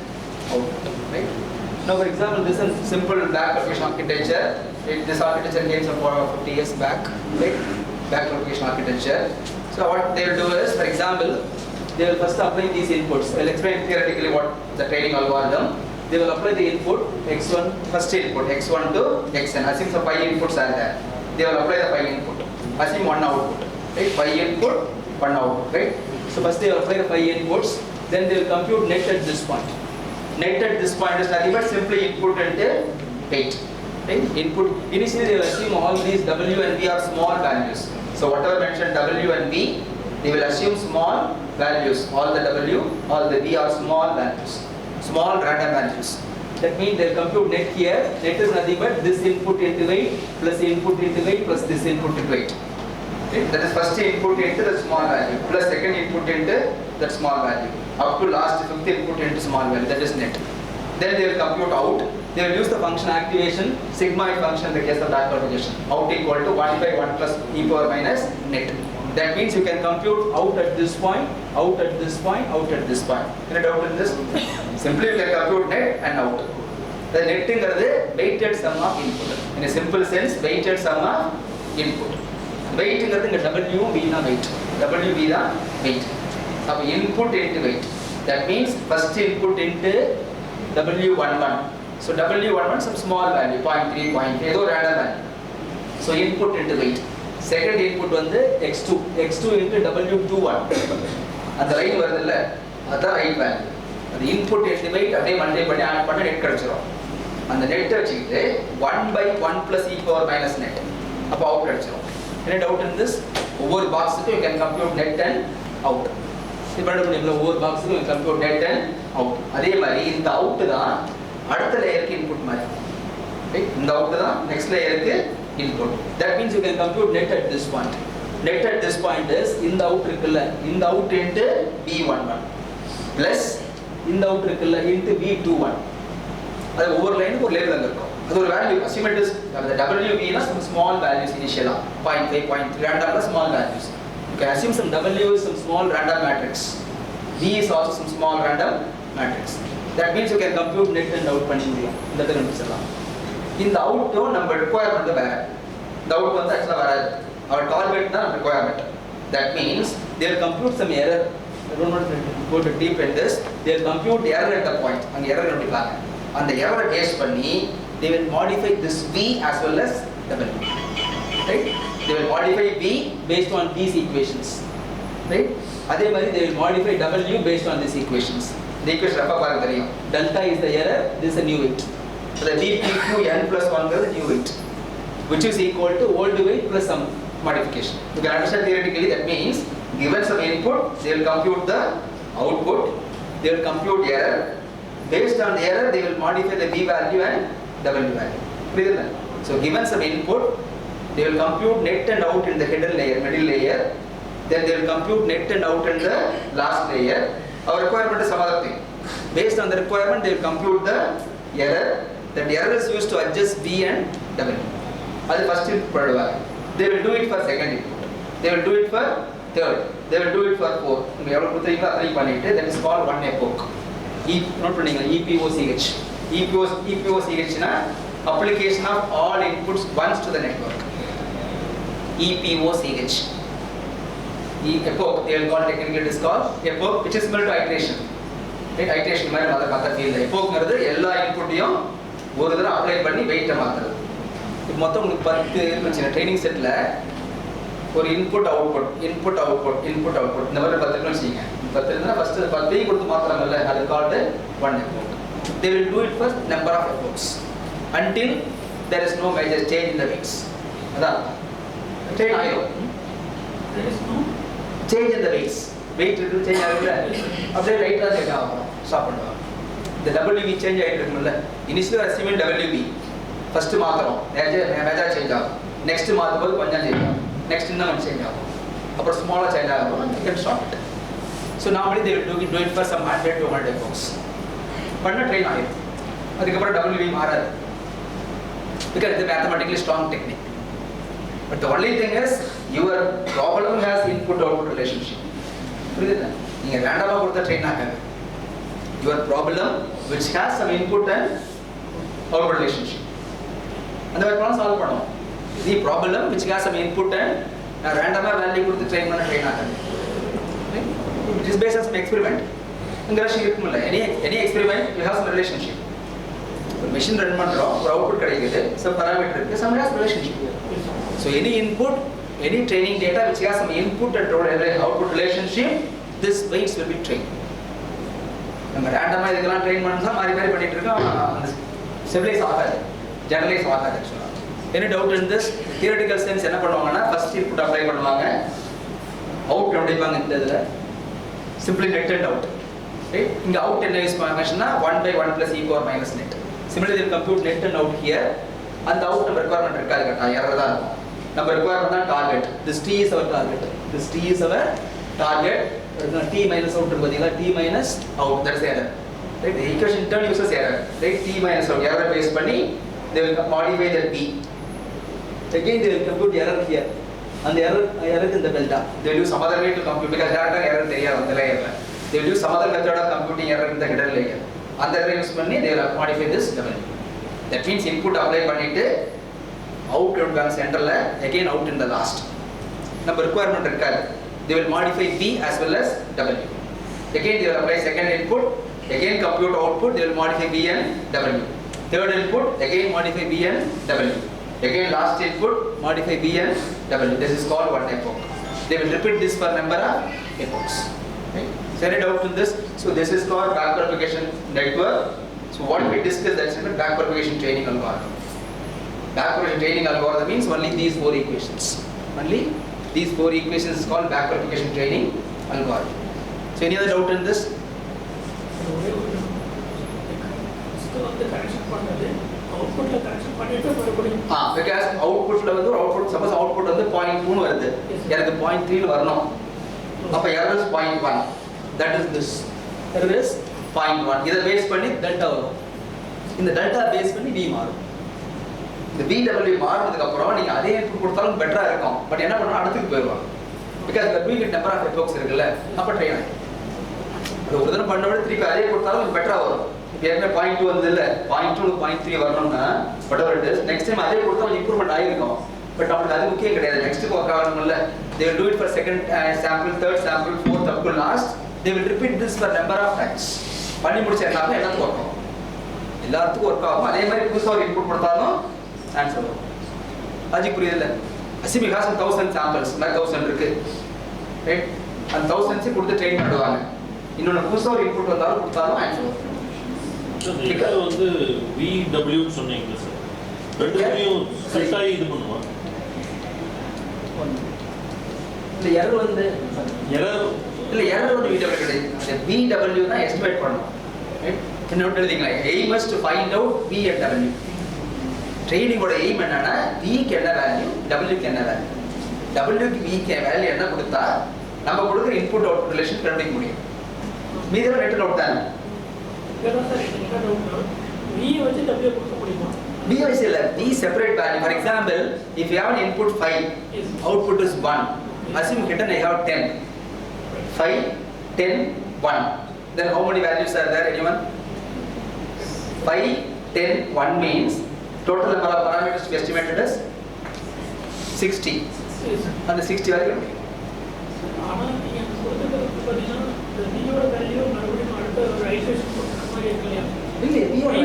output. Right? Now, for example, this is simple backpropagation architecture. This architecture came some 50 years back, right? Backpropagation architecture. So what they will do is, for example, they will first apply these inputs. I will explain theoretically what the training algorithm. they will apply the input x1, first input x1 to xn. Assume some 5 inputs are there. They will apply the 5 input. Assume 1 output, right? 5 input, 1 output, right? So first they will apply the 5 inputs, then they will compute net at this point. Net at this point is nothing but simply input and weight. Right? Input, initially they will assume all these W and V are small values. So whatever mentioned W and V, they will assume small values. All the W, all the V are small values. Small random values. That means they will compute net here. Net is nothing but this input into weight plus input into weight plus this input into weight. Okay? That is first input into the small value plus second input into that small value. Up to last fifth input into small value. That is net. Then they will compute out. They will use the function activation, sigmoid function in the case of back propagation. Out equal to 1 by 1 plus e power minus net. That means you can compute out at this point, out at this point, out at this point. Any doubt in this? Simply you can compute net and out. The netting is the weighted sum of input. In a simple sense, weighted sum of input. Weighting is the W V na weight. W V na weight. Now input into weight. That means first input into W11. So W11 some small value, 0.3, 0.8, ஏதோ random value. So input into weight. Second input வந்து x2, x2 into W21. அந்த line வருதுல்ல, அதான் right value. அந்த input into weight அப்படியே multiply பண்ணி add பண்ண net கிடைச்சிரும். அந்த நெட் வச்சுக்கிட்டு 1 by 1 plus e power minus net. அப்போ அவுட் கிடைச்சிரும். Any doubt in this? ஒவ்வொரு பாக்ஸுக்கும் you can compute net and out. இப்போ என்ன பண்ணுவீங்க? ஒவ்வொரு பாக்ஸுக்கும் you compute net and out. அதே மாதிரி இந்த அவுட் தான் அடுத்த லேயருக்கு இன்புட் மாதிரி. ரைட்? இந்த அவுட் தான் நெக்ஸ்ட் லேயருக்கு input. That means you can compute net at this point. Net at this point is இந்த அவுட் இருக்குல்ல, இந்த அவுட் into V11 plus இந்த அவுட் இருக்குல்ல into V21. அது ஒவ்வொரு லைனுக்கு ஒரு லேபிள் அங்க இருக்கும். அது ஒரு value. Assume it is the WV னா some small values initially 0.5, 0.3 random small values. You can assume some W is some small random matrix. V is also some small random matrix. That means you can compute net and out பண்ணி முடியும். இந்த இடத்துல கண்டுபிடிச்சலாம். இந்த அவுட்டும் நம்ம requirement வேற. இந்த out வந்து actually வராது. Our target தான் requirement. That means they will compute some error. I don't want to go to deep in this. They will compute error at the point. அங்க error கண்டுபிடிப்பாங்க. அந்த error பேஸ் பண்ணி they will modify this V as well as W. Right? They will modify V based on these equations. Right? அதே மாதிரி they will modify W based on these equations. The equation ரஃபா பாருங்க தெரியும். Delta is the error, this is a new weight. So the VPQN plus 1 is the new weight, which is equal to old weight plus some modification. You can understand theoretically, that means given some input, they will compute the output, they will compute error. Based on the error, they will modify the V value and W value. Clear? So given some input, they will compute net and out in the hidden layer, middle layer. Then they will compute net and out in the last layer. Our requirement is some other thing. Based on the requirement, they will compute the error. That error is used to adjust V and W. That is first input. They will do it for second input. They will do it for third. They will do it for fourth. That is called one epoch. EPOCH. EPOCH is application of all inputs once to the network. EPOCH. Epoch, they will call technically it is called epoch, which is similar to iteration. Right? Iteration மாதிரி மத்த field. epochங்கிறது எல்லா இன்புட்டையும் ஒரு தடவை apply பண்ணி வெயிட்டை மாத்துறது. இப்போ மொத்தம் உங்களுக்கு 10 இருக்குன்னு ட்ரைனிங் செட்ல ஒரு input output input output input output இந்த மாதிரி 10 இருக்குன்னு வச்சுக்கீங்க. 10 இருந்தா ஃபர்ஸ்ட் 10 கொடுத்து மாத்துறாங்கல்ல, அது called one epoch. They will do it for number of epochs until there is no major change in the weights. அதான் ட்ரெயின் ஆயிடும். There is no change in the weights. Weight இருக்கு change ஆகுதுல, அப்படியே லைட்டா change ஆகும். Stop பண்ணுவாங்க. இந்த WV change ஆயிட்டு இருக்குல்ல, இனிஷியல் அசீவ்மென்ட் WV ஃபர்ஸ்ட் மாத்துறோம், மேஜர் சேஞ்ச் ஆகும். நெக்ஸ்ட் மாத்தும்போது கொஞ்சம் சேஞ்ச் ஆகும். நெக்ஸ்ட் இன்னும் கொஞ்சம் சேஞ்ச் ஆகும். அப்புறம் ஸ்மாலா சேஞ்ச் ஆகும். You can stop it. So normally they will do it for some 100 to 100 epochs. பண்ண ட்ரெயின் ஆயிடும். அதுக்கப்புறம் WV மாறாது. Because it's a mathematically strong technique. But the only thing is your problem has input-output relationship. புரியுதா? நீங்க ரேண்டமா கொடுத்த train ஆகாது. Your problem which has some input and output relationship. அந்த மாதிரி ப்ராப்ளம் சால்வ் பண்ணுவோம். The problem which has some input and ரேண்டமா value கொடுத்து ட்ரெயின் பண்ண ட்ரெயின் ஆகாது. It is based on some experiment. இங்க ரஷ் இருக்கும்ல, any experiment you have some relationship. ஒரு மெஷின் ரன் பண்ணுறோம், ஒரு அவுட்புட் கிடைக்குது, சம் parameter இருக்குது, some has relationship. So any input, any training data which has some input and output relationship, this weights will be trained. நம்ம ரேண்டமாக இதுக்கெல்லாம் train பண்ணா மாறி மாறி பண்ணிட்டு இருக்கோம், அந்த ஸ்டெபிலைஸ் ஆகாது, ஜெனரலைஸ் ஆகாது. ஆக்சுவலாக any doubt in this theoretical sense என்ன பண்ணுவாங்கன்னா ஃபர்ஸ்ட் இன்புட் அப்ளை பண்ணுவாங்க, அவுட் கண்டுபிடிப்பாங்க. இந்த இதில் சிம்பிளி நெட் அண்ட் அவுட். இங்கே அவுட் என்ன யூஸ் பண்ணாங்கன்னா 1/1 + e power minus net. Similarly, they compute net and out here. And the out நம்ம requirement இருக்காது கரெக்டாக, எரர் தான் இருக்கும். நம்ம requirement தான் target. This t is our target. This t is our target. T minus out பார்த்தீங்களா, t minus out, that's the error. Right? The equation in turn uses error. Right? T minus out, error base பண்ணி they will modify the t. Again they will compute error here. And the error in the delta. They will use some other way to compute because data error தெரியாது அந்த லேயர்ல. They will use some other method of computing error in the hidden layer. And the error use பண்ணி they will modify this level. That means input apply பண்ணிட்டு out எடுப்பாங்க சென்டர்ல, again out in the last. நம்ம requirement இருக்காது. They will modify B as well as W. Again they will apply second input, again compute output, they will modify B and W. Third input, again modify B and W. Again last input, modify B and W. This is called one epoch. They will repeat this for number of epochs. Okay? So any doubt in this? So this is called back propagation network. So what we discussed, that's in back propagation training algorithm. Back propagation training algorithm means only these four equations. Only these four equations is called back propagation training algorithm. So any other doubt in this? Because output la vandu output suppose output vandu 0.2 nu varudhu, எனக்கு 0.3 nu வரணும், அப்ப error is 0.1. That is this. Error is 0.1. இத base பண்ணி delta வரும். இந்த delta base பண்ணி v மாறும். இந்த VW மாறினதுக்கு அப்புறம் நீங்க அதே இன்புட் கொடுத்தாலும் பெட்டரா இருக்கும். பட் என்ன பண்ணனும், அடுத்துக்கு போயிடுவாங்க. Because the big number of epochs இருக்குல்ல, அப்ப ட்ரை ஆகும். அது ஒரு தடவை பண்ண விட திருப்பி அதே கொடுத்தாலும் பெட்டரா வரும். இப்போ ஏற்கனவே 0.2 வந்து இல்ல, 0.2 0.3 வரணும்னா whatever it is, next time அதே கொடுத்தா இம்ப்ரூவ்மெண்ட் ஆயிருக்கும். பட் நமக்கு அது முக்கியம் கிடையாது, நெக்ஸ்ட்டுக்கு work ஆகணும்ல. They will do it for second sample, third sample, fourth up to last. They will repeat this for number of times. பண்ணி முடிச்சதுனால எல்லாத்துக்கும் ஒர்க் ஆகும், எல்லாத்துக்கும் ஒர்க் ஆகும். அதே மாதிரி புதுசாக ஒரு இன்புட் கொடுத்தாலும் ஆன்சர் வரும். அது புரியுதுல்ல? அசிமி காசம் 1000 சாம்பிள்ஸ், இந்த 1000 இருக்கு, ரைட்? அந்த 1000 கொடுத்து ட்ரெயின் பண்ணுவாங்க. இன்னொன்று புதுசாக ஒரு இன்புட் வந்தாலும் கொடுத்தாலும் ஆன்சர் வரும். இது வந்து VW சொன்னீங்க சார், ரெண்டுத்தையும் செட் ஆகி இது பண்ணுவாங்க. இந்த எரர் வந்து எரர் வந்து VW கிடையாது, அந்த VW தான் எஸ்டிமேட் பண்ணணும். என்ன எழுதிங்களா, aim is to find out V and W. ட்ரெயினிங்கோட எய்ம் என்னன்னா Vக்கு என்ன வேல்யூ, Wக்கு என்ன வேல்யூ. Wக்கு Vக்கு வேல்யூ என்ன கொடுத்தா நம்ம கொடுக்குற இன்புட் அவுட்புட் ரிலேஷன் கண்டுபிடிக்க முடியும். மீதெல்லாம் நெட் அவுட் தானே. V is a V separate value. For example, if you have an input 5, output is 1. Assume hidden I have 10. 5, 10, 1. Then how many values are there? Anyone? 5, 10, 1 means total number of parameters to be estimated as 60. And the 60 value. Really? V12.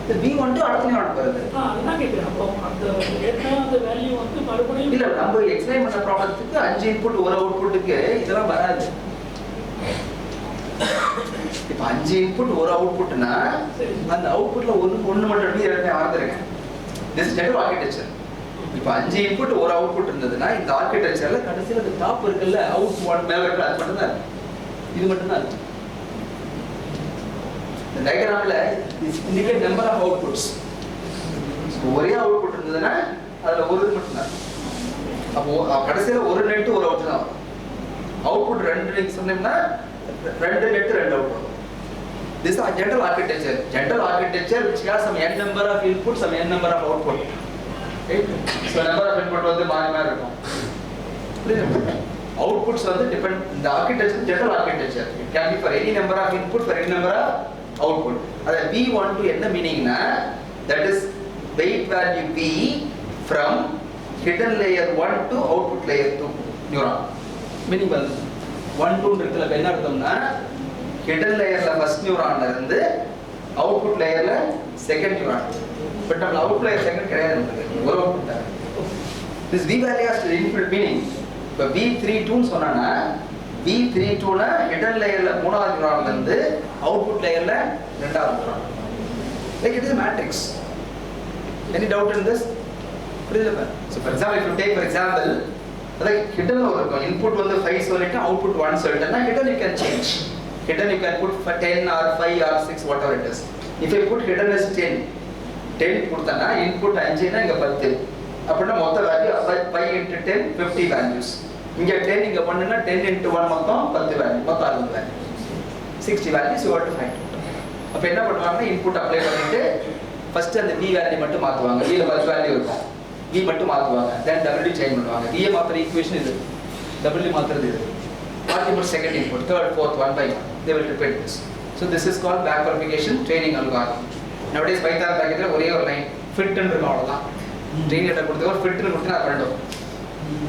The V12 அடுத்து என்ன வருது? அதான் கேக்குறேன். அப்போ அந்த ஏற்கனவே அந்த value வந்து மறுபடியும் இல்ல, நம்ம எக்ஸ்பிளைன் பண்ண ப்ராப்ளத்துக்கு 5 இன்புட் ஒரு அவுட்புட்டுக்கு இதெல்லாம் வராது. இப்ப 5 இன்புட் ஒரு அவுட்புட்னா அந்த அவுட்புட்ல ஒன்னு மட்டும் எடுத்து இரண்டே ஆர்டருங்க. This is network architecture. இப்ப 5 இன்புட் ஒரு அவுட்புட் இருந்ததுன்னா இந்த ஆர்க்கிடெக்சர்ல கடைசில அந்த டாப் இருக்குல்ல, அவுட் ஒன் மேல இருக்கு, அது மட்டும் தான், இது மட்டும் தான் இருக்கு. இந்த டயகிராம்ல indicate number of outputs. ஒரே அவுட்புட் இருந்ததுன்னா அதுல ஒரு இது மட்டும் தான். அப்போ கடைசில ஒரு நெட் ஒரு அவுட் தான் வரும். அவுட்புட் ரெண்டு நீங்க சொன்னீங்கன்னா ரெண்டு நெட் ரெண்டு அவுட் வரும். This is a general architecture. General architecture which has some n number of inputs, some n number of output. Right? So number of input வந்து மாறி மாறி இருக்கும். Outputs வந்து depend, the architecture general architecture. It can be for any number of input, for any number of output. அது V12 என்ன மீனிங்னா, that is weight value V from hidden layer 1 to output layer 2 neuron. Meaning வந்து 1 2 இருக்குல என்ன அர்த்தம்னா hidden லேயர்ல first நியூரான்ல இருந்து output லேயர்ல second neuron. But நம்ம output layer second கிடையாது நமக்கு. ஒரு அவுட்புட் தான். This V value has infinite meaning. இப்போ V32 ன்னு சொன்னானா V32 னா ஹிடன் லேயர்ல மூணாவது நியூரான்ல இருந்து அவுட்புட் லேயர்ல இரண்டாவது neuron. Like it is a matrix. Any doubt in this? So for example, if you take for example, like hidden over input வந்து 5 சொல்லிட்டு output 1 சொல்லிட்டேன்னா hidden you can change. Hidden you can put for 10 or 5 or 6 whatever it is. If you put hidden as 10 கொடுத்தனா input 5 னா இங்க 10. அப்படினா மொத்த value 5 into 10 50 values. இங்க 10 இங்க பண்ணனா 10 into 1 மொத்தம் 10 வேல்யூ மொத்தம் 60 value. 60 values you have to find. அப்ப என்ன பண்ணுவாங்கன்னா input apply பண்ணிட்டு first அந்த V வேல்யூ மட்டும் மாத்துவாங்க. V ல 10 வேல்யூ இருக்கும். V மட்டும் மாத்துவாங்க. then W சேஞ்ச் பண்ணுவாங்க. V மாத்துற ஈக்குவேஷன் இது. W மாத்துறது இது. Multiple second input, third, fourth, one by one. They will repeat this. So this is called back propagation training algorithm. Nowadays Python package ஒரே ஒரு line fit ன்னு இருக்கும் அவ்வளவுதான். train data கொடுத்தா ஒரு fit ன்னு கொடுத்தா அது பண்ணிடும்.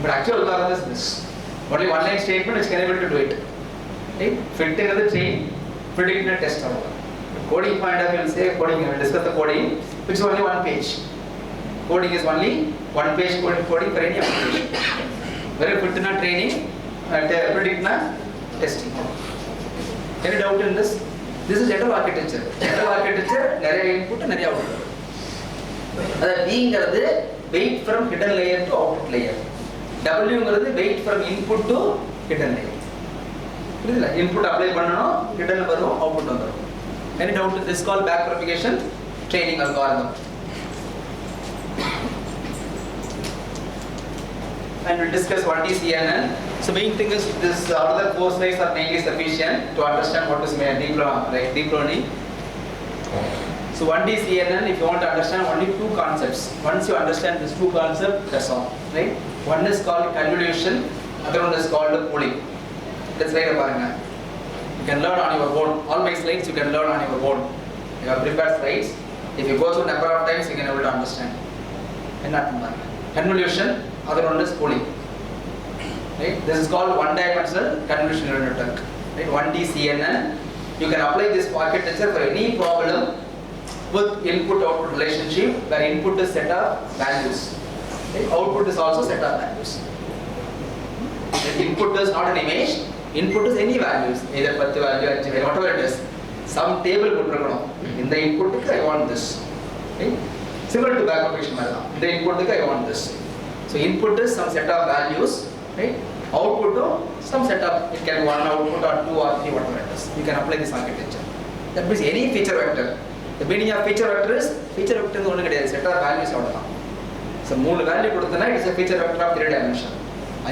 But actual algorithm is this. Only one line statement which can able to do it. Okay? Fit ங்கிறது train, predict ன test அவ்வளவுதான். Coding point of view will say coding, we will discuss the coding which is only one page. Coding is only one page coding for any application. Very fit na training, predict na testing. Any doubt in this? This is general architecture. General architecture நிறைய input நிறைய output. அத V ங்கிறது weight from hidden layer to output layer. W ங்கிறது weight from input to hidden layer. புரியுதுல? Input apply பண்ணனும், hidden வரும், output வந்துரும். Any doubt? This is called back propagation training algorithm. And we'll discuss what is CNN. So main thing is this other 4 slides are mainly sufficient to understand what is deep learning. So 1D CNN, if you want to understand only 2 concepts. Once you understand these 2 concepts, that's all. Right? One is called convolution, other one is called pooling. Let's write about it. You can learn on your own. All my slides you can learn on your own. You have prepared slides. If you go through number of times, you can able to understand. Convolution, other one is pooling. Right? This is called one-dimensional convolution neural network. Right? 1D CNN. You can apply this architecture for any problem with input-output relationship, where input is set of values. Right? Output is also set of values. The input is not an image. Input is any values, either 10 value, 5 value, whatever it is. Some table கொடுக்கணும். இந்த inputக்கு I want this. Okay? Similar to back propagation மாதிரி. இந்த inputக்கு I want this. So input is some set of values, right? Output some set of, it can be 1 output or 2 or 3, whatever it is. You can apply this architecture. That means any feature vector. The meaning of feature vector is feature vector is ஒண்ணு கிடையாது, set of values அவ்வளவுதான். So 3 value கொடுத்தனா it is a feature vector of 3 dimension.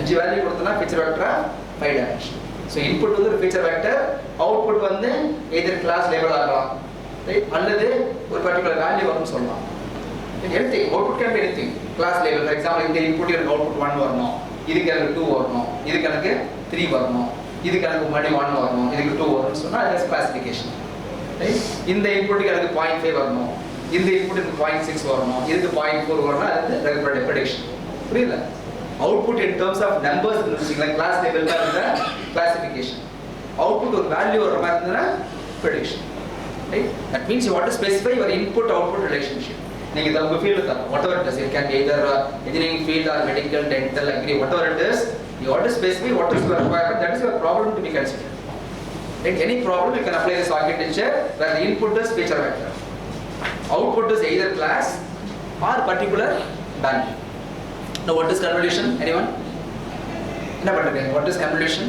5 value கொடுத்தனா feature vector of 5 dimension. So input வந்து ஒரு feature vector, output வந்து either class label ஆகலாம், right? அல்லது ஒரு particular value வரும்னு சொல்லலாம். Anything, output can be anything. Class label, for example, இந்த input எனக்கு output 1 வரணும், இதுக்கு எனக்கு 2 வரணும், இதுக்கு எனக்கு 3 வரணும், இதுக்கு எனக்கு மறுபடியும் 1 வரணும், இதுக்கு 2 வரணும்னு சொன்னா அது classification. Right? இந்த inputக்கு எனக்கு 0.5 வரணும், இந்த inputக்கு 0.6 வரணும், இதுக்கு 0.4 வரணும், அது prediction. புரியுதா? Output in terms of numbers like class label தான் classification. Output ஒரு value வர மாதிரி இருந்தனா prediction. Right? That means you want to specify your input output relationship. நீங்க இத உங்க ஃபீல்ட் தான், whatever it is, it can be either engineering field or medical, dental, agri, whatever it is, you want to specify what is your requirement. That is your problem to be considered. Like any problem, you can apply this architecture where the input is feature vector, output is either class or particular value. Now what is convolution? Anyone? What is convolution?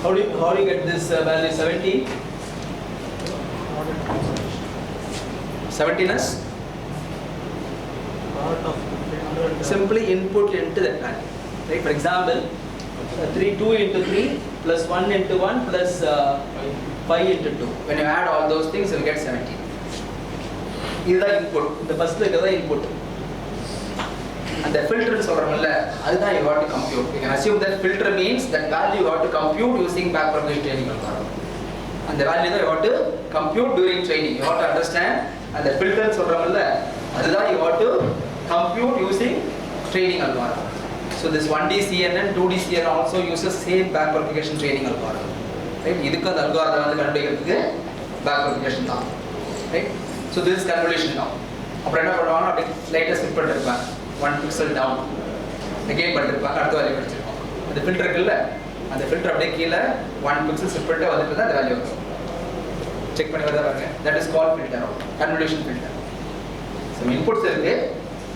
How do you get this value 70? 17 is simply input into that value. Right? For example, 2 into 3 plus 1 into 1 plus 5 into 2. When you add all those things, you will get 17. This is the input. The first is the input. And the filter is that you have to compute. You can assume that filter means that value you have to compute using back propagation training algorithm. And the value you have to compute during training. You have to understand. And the filter you have to compute using training algorithm. So So this 1D CNN, 2D CNN also uses same backward training algorithm. Right? இதுக்கு அந்த algorithm வந்து கண்டுபிடிக்கிறதுக்கு backward தான். Right? So this is convolution now. அப்புறம் என்ன பண்ணுவாங்க, அப்படியே லைட்டாக ஸ்லிப் பண்ணிருப்பாங்க 1 pixel down. அகெயின் பண்ணிருப்பாங்க, அடுத்த வேல்யூ கிடைச்சிருக்கும். அந்த ஃபில்டர் இருக்குல்ல, அந்த ஃபில்டர் அப்படியே கீழே 1 pixel ஸ்லிப் பண்ணிட்டு வந்துட்டு தான் அந்த வேல்யூ வரும். செக் பண்ணி வரதா பாருங்க. That is called filter, convolution filter. So inputs இருக்கு.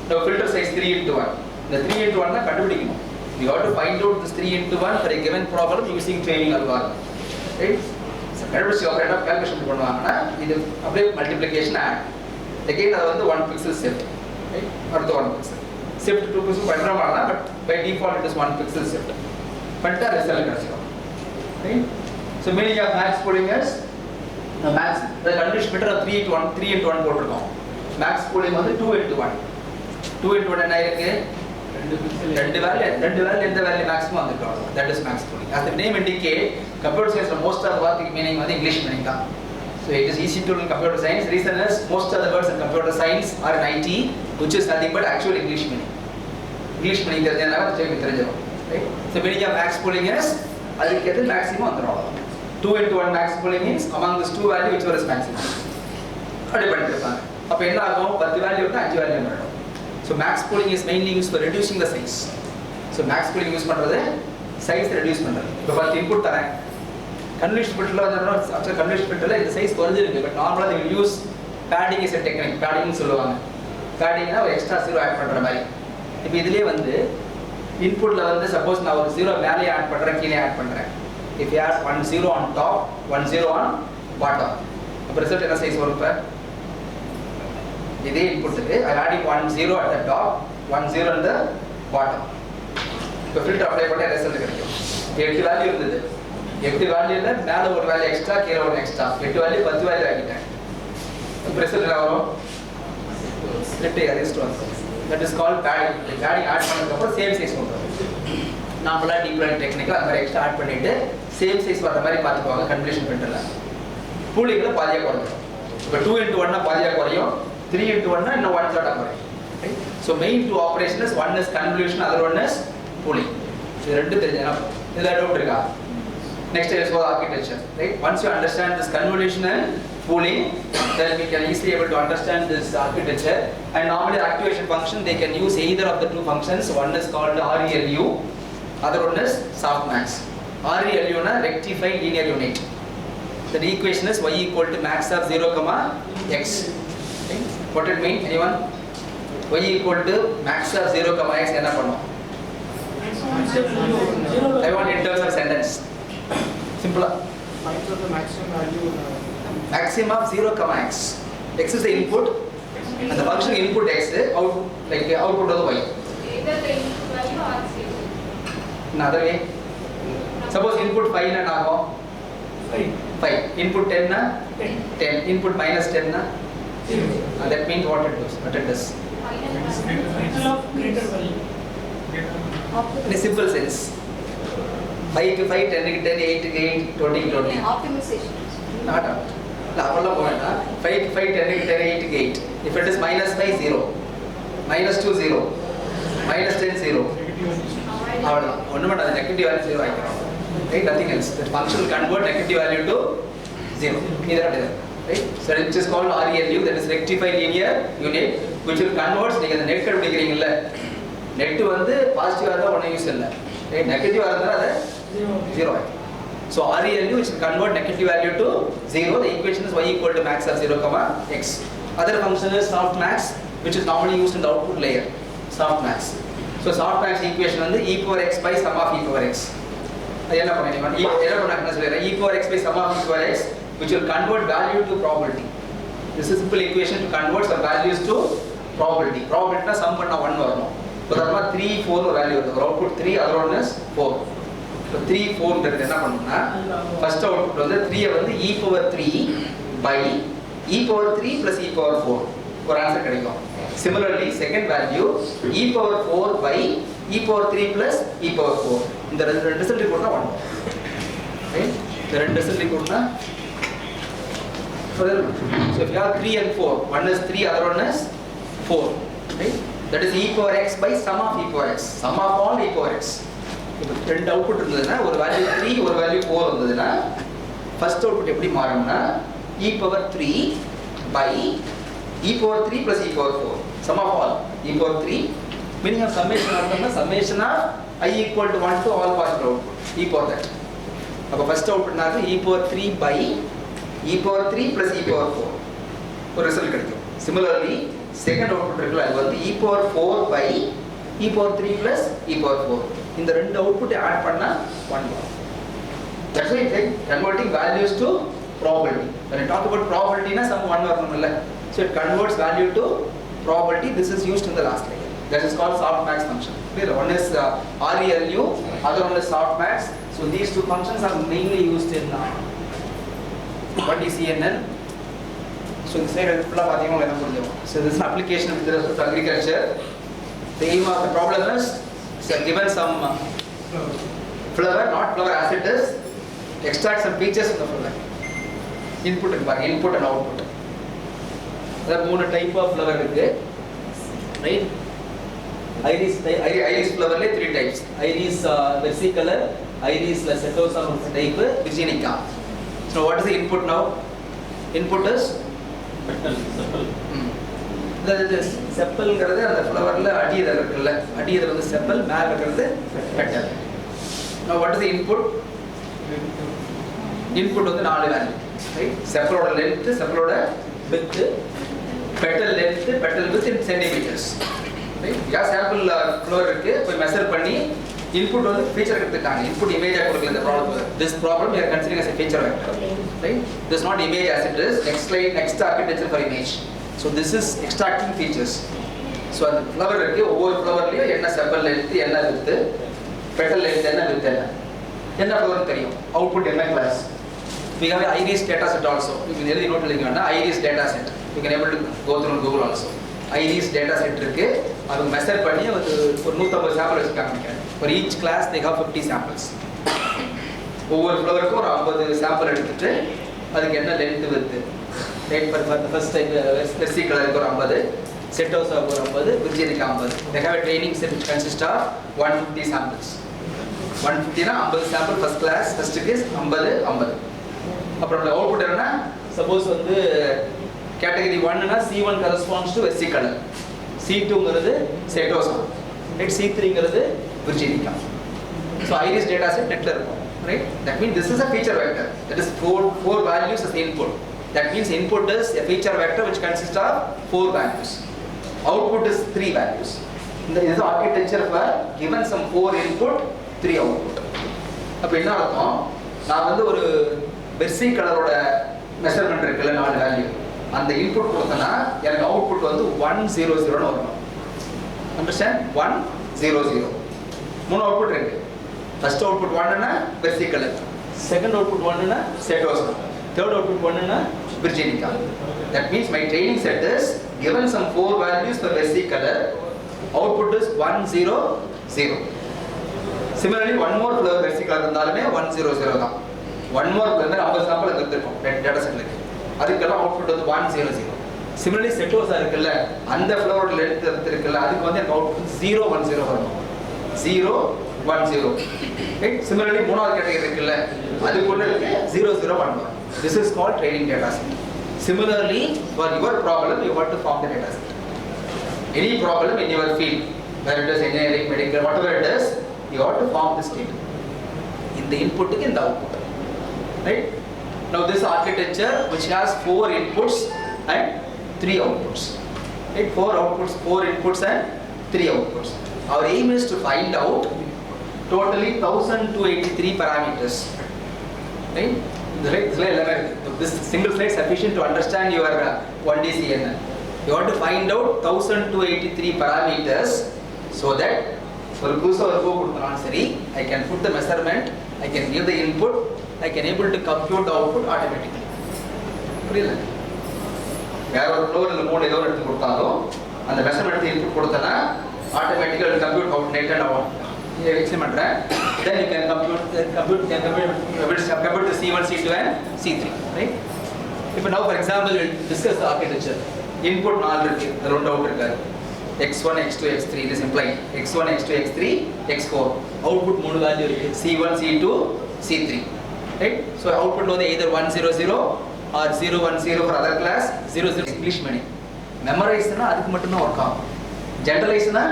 Now filter size 3:1. The 3:1 தான் கண்டுபிடிக்கணும். You have to find out this 3:1 for a given problem using training algorithm. Right? So கண்டுபிடிச்சு ஆப்ரேட் ஆஃப் கால்குலேஷன் பண்ணுவாங்கன்னா இது அப்படியே மல்டிப்ளிகேஷன் ஆட். Again அது வந்து 1 pixel shift. Right? அடுத்த 1 pixel. Shift 2 pixel பண்ற மாதிரி தான், but by default it is 1 pixel shift. பண்ணிட்டா ரிசல்ட் கிடைச்சிடும். Right? So meaning of max pooling is max the condition filter 3:1 போட்டுருக்கோம். Max pooling வந்து 2:1. 2:1 என்ன இருக்கு? ரெண்டு வேல்யூ எந்த வேல்யூ மேக்ஸிமம் வந்துருக்கோம். That is max pooling. As the name indicate, computer science most of the word meaning வந்து English meaning தான். So it is easy to learn computer science. Reason is most of the words in computer science are in IT, which is nothing but actual English meaning. English meaning தெரிஞ்சதுனால தெரிஞ்சிடும். Right? So meaning of max pooling is அதுக்கு எது maximum வந்துரும். 2:1 max pooling means among these two value which one is maximum. அப்படி பண்ணிருப்பாங்க. அப்ப என்ன ஆகும்? 10 வேல்யூ இருந்தா 5 வேல்யூ வரும். So max pooling is mainly used for reducing the size. So max pooling use பண்றது size reduce பண்றது. இப்ப 10 input தரேன். Convolution filter வந்து after convolution filterல இந்த size குறைஞ்சிருக்கு. But normally they will use padding is a technique. Padding சொல்லுவாங்க. Paddingனா ஒரு extra zero add பண்ற மாதிரி. இப்போ இதுலயே வந்து inputல வந்து suppose நான் ஒரு 0 மேலே ஆட் பண்றேன், கீழே ஆட் பண்றேன். If you add 1 0 on top, 1 0 on bottom. அப்ப ரிசல்ட் என்ன சைஸ் வரும்? இப்ப இதே இன்புட்டுக்கு I am adding 1 0 at the top, 1 0 at the bottom. இப்போ ஃபில்டர் அப்ளை பண்ணா ரிசல்ட் கிடைக்கும். 8 வேல்யூ இருந்தது. 8 வேல்யூல மேல ஒரு வேல்யூ எக்ஸ்ட்ரா, கீழ ஒரு எக்ஸ்ட்ரா. 8 value 10 value ஆக்கிட்டேன். இப்போ ரிசல்ட் என்ன வரும்? 8 அரெஸ்ட் வரும். That is called padding. Padding add பண்ணதுக்கு அப்புறம் சேம் சைஸ் வந்துரும். நாமளா டீப் லேர்னிங் டெக்னிக்ல அந்த மாதிரி எக்ஸ்ட்ரா ஆட் பண்ணிட்டு சேம் சைஸ் வர மாதிரி பாத்துக்குவாங்க கன்வல்யூஷன் ஃபில்டர்ல. பூலிங்ல பாதியா குறையும். இப்போ 2:1 னா பாதியா குறையும், 3:1 னா இன்னும் 1/3 குறையும். Right? So main two operations, one is convolution, other one is pooling. இது ரெண்டு தெரிஞ்சா இதுல டவுட் இருக்கா? Next is for architecture. Right? Once you understand this convolution and pooling, then we can easily able to understand this architecture. And normally activation function they can use either of the two functions. One is called RELU, other one is softmax. RELU na rectified linear unit. The equation is y equal to max of 0, x. Okay? What it mean? Anyone? Y equal to max of 0, x enna பண்ணும்? I want in terms of sentence. Simple. Find the maximum value. Maximum of 0, x. X is the input, and the function input x, output of y. Either the input value or 0. Another way. Suppose input 5 na ஆகும். 5. Input 10 na 10. Input minus 10 na 0. that means what it does. Final of greater value. In a simple sense. 5 to 5, 10 to 10, 8 to 8, 20 to 20. Optimization. Not out. Now, 5 to 5, 10 to 10, 8 to 8. If it is minus 5, 0. Minus 2, 0. Minus 10, 0. Negative value 0. Right? Nothing else. The function will convert negative value to 0. Neither or neither. Right? So it is called RELU, that is rectified linear unit, which will convert the net கண்டுபிடிக்கிறீங்கல்ல. Net வந்து பாசிட்டிவா இருந்தா ஒண்ணே use இல்ல. Right? Negative இருந்தா அது 0 ஆயிடும். So RELU which will convert negative value to 0. The equation is y equal to max of 0, x. Other function is softmax, which is normally used in the output layer. Softmax. So softmax equation வந்து e power x by sum of e power x. அது என்ன பண்ணுவீங்க? என்ன பண்ணாங்கன்னு சொல்றேன். e power x by sum of e power x, which will convert value to probability. This is a simple equation to convert some values to probability. Probability na sum பண்ணா 1 வரணும். உதாரணமா 3 4 ஒரு வேல்யூ வருது. Output 3, other one is 4. இப்போ 3 4ன்றது என்ன பண்ணனும்னா first output வந்து 3 வந்து e power 3 by e power 3 plus e power 4 ஒரு ஆன்சர் கிடைக்கும். Similarly second value e power 4 by e power 3 plus e power 4. இந்த ரெண்டு ரிசல்ட் கொடுத்தா 1. Right? இந்த ரெண்டு ரிசல்ட் கொடுத்தா so if you have 3 and 4, one is 3, other one is 4. Right? That is e power x by sum of e power x. Sum of all e power x. இப்போ ரெண்டு output இருந்ததுன்னா ஒரு value 3 ஒரு value 4 வந்ததுன்னா first output எப்படி மாறும்னா e power 3 by e power 3 plus e power 4. Sum of all e power 3 meaning of summation of summation of I equal to 1 to all possible output e power that. அப்போ first அவுட்புட்னால e power 3 by e power 3 plus e power 4 ஒரு result கிடைக்கும். Similarly second output இருக்குல்ல அது வந்து e power 4 by e power 3 plus e power 4. இந்த ரெண்டு output add பண்ணா 1 வரும். That's why it's converting values to probability. When I talk about probability na some 1 வரணும்ல. So it converts value to probability. This is used in the last line. That is called softmax function. Clear? One is RELU, other one is softmax. So these two functions are mainly used in what is CNN. So this side is full of So this is an application with respect to agriculture. The aim of the problem is given some flower, not flower as it is, extract some features from the flower. Input and output. There are மூணு type of flower இருக்கு. Right? Iris flower le 3 types. Iris versicolor, Iris setosa type, virginica. So what is the input now? Input is the செப்பல்ங்கிறது அந்த ஃப்ளவர்ல அடியதழ் இருக்குல்ல அடியதழ் வந்து sepal மேல இருக்கிறது petal. Now what is the input? Input வந்து 4 value. Right? செப்பலோட length, செப்பலோட width, petal length, petal width in centimeters. Right? Yeah sample flower இருக்கு போய் மெஷர் பண்ணி இன்புட் வந்து ஃபீச்சர் எடுத்துட்டாங்க. இன்புட் இமேஜா கொடுக்கல இந்த problem. This problem we are considering as a feature vector. Right? This is not image as it is. Next slide, next architecture for image. So this is extracting features. So அந்த flower இருக்கு ஒவ்வொரு ஃப்ளவர்லயும் என்ன sepal length, என்ன width, petal length என்ன width என்ன flower தெரியும். Output என்ன class. We have iris data set also. You can எழுதி நோட் எழுதிங்கன்னா iris data set. You can able to go through Google also. Iris data set இருக்கு. அது measure பண்ணி ஒரு 150 சாம்பிள் வச்சிருக்காங்க. For each class they have 50 samples. ஒவ்வொரு ஃப்ளவருக்கும் ஒரு 50 sample எடுத்துட்டு அதுக்கு என்ன length width. Right, for the first type versicolor ஒரு 50, setosa ஒரு 50, virginica 50. They have a training set which consists of 150 samples. 150 na 50 sample first class, first case 50 50. அப்புறம் அந்த output என்னன்னா சப்போஸ் வந்து கேட்டகரி 1 னா C1 corresponds to versicolor, C2ங்கிறது setosa, right, C3ங்கிறது virginica. So iris data set நெட்ல இருக்கும். Right? That means this is a feature vector. That is four values as input. That means input is a feature vector which consists of 4 values. Output is 3 values. This is architecture for given some 4 input, 3 output. அப்ப என்ன அர்த்தம்? நான் வந்து ஒரு வெர்சிகலரோட measurement இருக்குல்ல 4 value. அந்த input கொடுத்தனா எனக்கு அவுட்புட் வந்து 100 னு வரணும். Understand? 100. மூணு அவுட்புட் இருக்கு. First output 1 னா வெர்சிகலர். Second output 1 னா setosa. Third output 1 na virginica. That means my training set is given some 4 values for versicolor. Output is 100. Similarly, one more flower versicolor இருந்தாலுமே 100 தான். One more flower 50 சாம்பிள் எடுத்துட்டோம் data செட்ல. அதுக்கெல்லாம் output வந்து 100. Similarly, setosa இருக்குல்ல அந்த ஃப்ளவரோட length இருக்குல்ல அதுக்கு வந்து எனக்கு அவுட்புட் 010 வரணும். 010. Right? Similarly, மூணாவது கேட்டகரி இருக்குல்ல அதுக்குள்ள இருக்கு 001. This is called training data set. Similarly, for your problem, you have to form the data set. Any problem in your field, whether it is engineering, medical, whatever it is, you have to form this data. In the input, in the output. Right? Now, this architecture, which has 4 inputs and 3 outputs. Right? 4 outputs, 4 inputs and 3 outputs. Our aim is to find out totally 1283 parameters. Right? This single slide is sufficient to understand your 1D CNN. You want to find out 1283 parameters so that for I can put the measurement, I can give the input, I can able to compute the output automatically. Really? வேற ஒரு ஃப்ளோர்ல mode ஏதோ எடுத்து கொடுத்தாலும் அந்த measurement input கொடுத்தனா automatically compute out net and ஆகும். Explain பண்றேன். Then you can compute the C1, C2 and C3, right? If now for example we discuss the architecture. Input 4 இருக்கு, 2 அவுட் இருக்கு. x1, x2, x3 this implied x1, x2, x3, x4 output 3 value இருக்கு c1, c2, c3 right so output வந்து either 100 or 010 for other class 00 English meaning memorize னா அதுக்கு மட்டும் தான் work ஆகும் generalize னா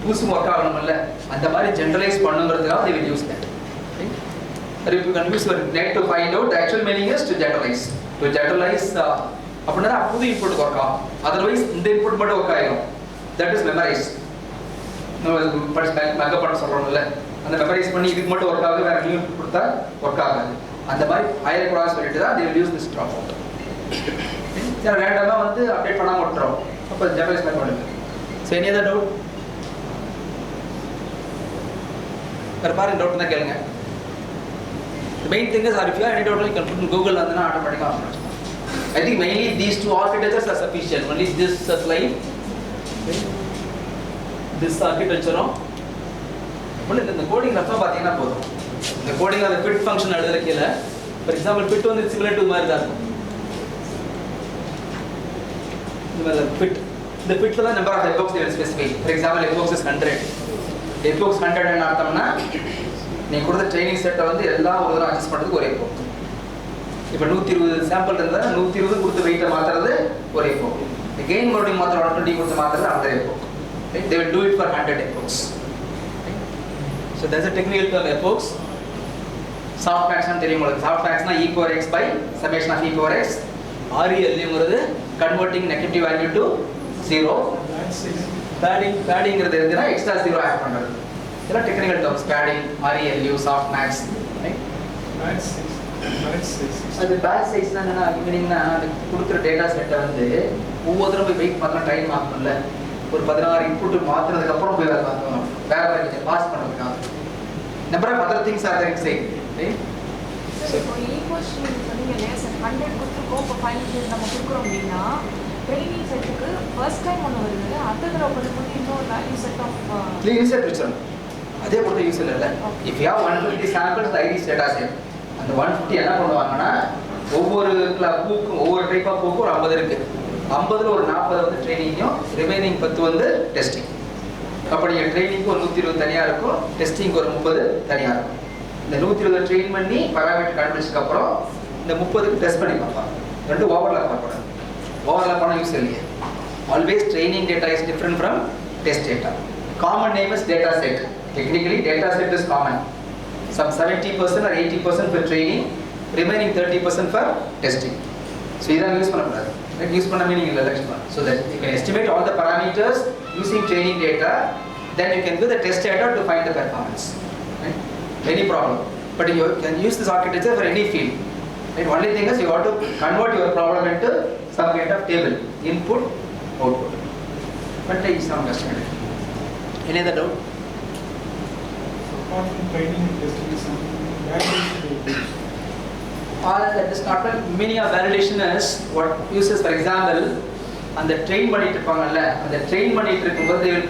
புதுசு வர்க் ஆகணும்ல அந்த மாதிரி generalize பண்ணுங்கிறதுக்காக they will use that or if you can use your net to find out the actual meaning is to generalize அப்படினா புது இன்புட் வர்க் ஆகும் otherwise இந்த இன்புட் மட்டும் வர்க் ஆகும் that is memorize பேக்கப் பண்ண சொல்றோம்ல அந்த மெமரைஸ் பண்ணி இதுக்கு மட்டும் வர்க் ஆகுது வேற நியூ இன்புட் கொடுத்தா வர்க் ஆகாது அந்த மாதிரி ஹையர் கிளாஸ் சொல்லிட்டு தான் they will use this drop out சரி ரேண்டமா வந்து அப்டேட் பண்ணாம விட்டுறோம் அப்ப ஜெனரலைஸ் பண்ண முடியும் சோ any other doubt வேற பாருங்க டவுட் இருந்தா கேளுங்க the main thing is if you have any doubt you can put in Google and then automatically answer I think mainly these two architectures are sufficient only this slide this architecture only the coding ரஃபா பாத்தீங்கன்னா போதும் இந்த coding அந்த fit function எழுதுற கீழ for example fit வந்து similar to மாதிரி தான் இருக்கும் இந்த fit the fit ல number of epochs they will specify for example epochs is 100 epochs 100 ன்னு அர்த்தம்னா நீ கொடுத்த ட்ரெய்னிங் செட்டை வந்து எல்லாம் ஒரு தடவை அட்ஜஸ்ட் பண்றதுக்கு ஒரு epoch இப்போ 120 சாம்பிள் இருந்தா 120 கொடுத்து வெயிட்ட மாத்துறது ஒரு epoch again மறுபடியும் மாத்திர 120 கொடுத்து மாத்துறது another epoch right they will do it for 100 epochs so there's a technical term epochs softmax னா தெரியும் உங்களுக்கு softmax னா e power x by summation of e power x RELங்கிறது converting negative value to 0 paddingங்கிறது எதுனா extra 0 add பண்றது இதெல்லாம் technical terms padding RELU softmax right அது batch சைஸ்னா என்னன்னா ஈவினிங்னா அந்த கொடுக்குற டேட்டா செட்டை வந்து ஒவ்வொரு தடவை போய் வெயிட் பண்ண டைம் ஆகும்ல ஒரு 16 இன்புட் மாத்துறதுக்கு அப்புறம் போய் வேலை பார்க்கணும் வேற பாஸ் பண்ணுறதுக்காக number of other things are there inside இப்போ ஈக்குவேஷன் சொன்னீங்களே சார் 100 கொடுத்துருக்கோம் இப்போ 5 நம்ம கொடுக்குறோம் அப்படின்னா ட்ரைனிங் செட்டுக்கு ஃபர்ஸ்ட் டைம் ஒன்று வருது அடுத்த தடவை பண்ணும்போது இன்னொரு value set of clean set வச்சிடணும் அதே பொறுத்த யூஸ் இல்லை if you have 150 samples ID data set அந்த 150 என்ன பண்ணுவாங்கன்னா ஒவ்வொரு பூக்கும் ஒவ்வொரு டைப் ஆஃப் பூக்கும் ஒரு 50 இருக்கு 50ல ஒரு 40 வந்து ட்ரைனிங்கும் ரிமைனிங் 10 வந்து டெஸ்டிங் அப்போ நீங்கள் ட்ரைனிங்க்கு ஒரு 120 தனியாக இருக்கும் டெஸ்டிங்க்கு ஒரு 30 தனியாக இருக்கும் இந்த 120 ட்ரெயின் பண்ணி பராமீட்டர் கண்டுபிடிச்சதுக்கு அப்புறம் இந்த 30க்கு டெஸ்ட் பண்ணி பார்ப்பாங்க ரெண்டு ஓவர்லாப் பண்ணக்கூடாது ஓவர்லாப் பண்ண யூஸ் இல்லையே always training data is different from test data common name is data set technically data set is common some 70% or 80% for training remaining 30% for testing so இதான் use பண்ணக்கூடாது use பண்ண meaning இல்லை லட்சமா so that you can estimate all the parameters using training data then you can do the test data to find the performance right any problem but you can use this architecture for any field right only thing is you have to convert your problem into some kind of table input output but there is some understanding any other doubt training and testing is something validation that is not meaning of validation is what uses for example and the train பண்ணிட்டு இருப்பாங்கல்ல அந்த train பண்ணிட்டு இருக்கும்போது they will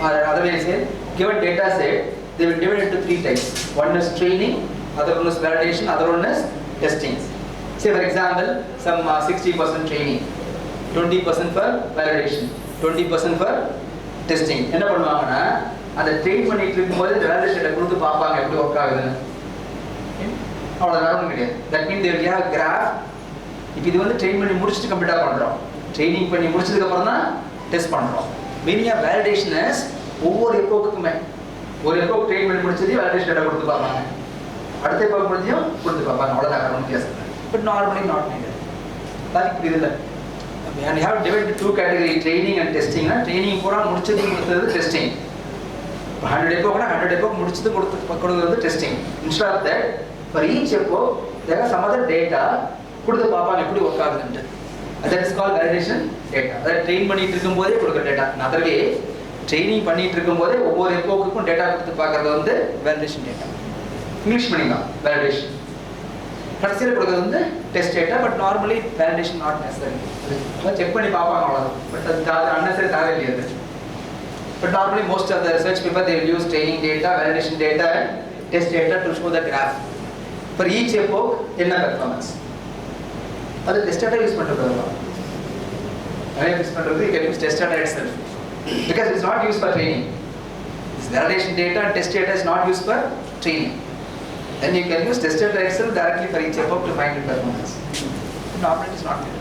or otherwise say given data set they will divide into three types one is training other one is validation other one is testing say for example some 60% training 20% for validation 20% for testing என்ன பண்ணுவாங்கன்னா அந்த train பண்ணிட்டு இருக்கும்போது இந்த value ஷீட்டை கொடுத்து பார்ப்பாங்க எப்படி ஒர்க் ஆகுதுன்னு அவ்வளோ வேற ஒன்றும் கிடையாது that mean there have graph இப்போ இது வந்து ட்ரெயின் பண்ணி முடிச்சுட்டு கம்ப்ளீட்டாக பண்ணுறோம் ட்ரைனிங் பண்ணி முடிச்சதுக்கப்புறம் தான் டெஸ்ட் பண்ணுறோம் மீனிங் ஆஃப் வேலிடேஷன் இஸ் ஒவ்வொரு எப்போக்குமே ஒரு எப்போக் ட்ரெயின் பண்ணி முடிச்சதையும் வேலிடேஷன் டேட்டா கொடுத்து பார்ப்பாங்க அடுத்த எப்போக் முடிஞ்சையும் கொடுத்து பார்ப்பாங்க அவ்வளோதான் வேற ஒன்றும் வித்தியாசம் பட் நார்மலி நாட் நீடட் அதுக்கு புரியுதில்ல and you have divided two category training and testing na training பூரா முடிச்சது கொடுத்தது testing 100 epoch na 100 epoch முடிச்சது கொடுத்தது testing instead of that for each epoch there are some other data கொடுத்து பாப்பாங்க எப்படி work ஆகுதுன்னு that is called validation data that train பண்ணிட்டு இருக்கும்போதே கொடுக்கிற data another way training பண்ணிட்டு இருக்கும்போதே ஒவ்வொரு epochக்கும் data கொடுத்து பார்க்கிறது வந்து validation data English meaning validation கடைசியில் கொடுக்கிறது வந்து test data but normally validation not necessary check பண்ணி பார்ப்பாங்க அவ்வளோதான் பட் அது அன்னெசரி தேவையில்லை அது but normally most of the research paper they will use training data validation data and test data to show the graph for each epoch என்ன performance அது test data use பண்ணுறது நிறைய யூஸ் பண்ணுறது you can use test data it self because it's not used for training. This validation data and test data is not used for training. Then you can use test data Excel directly for each epoch to find the performance. Normally it is not needed.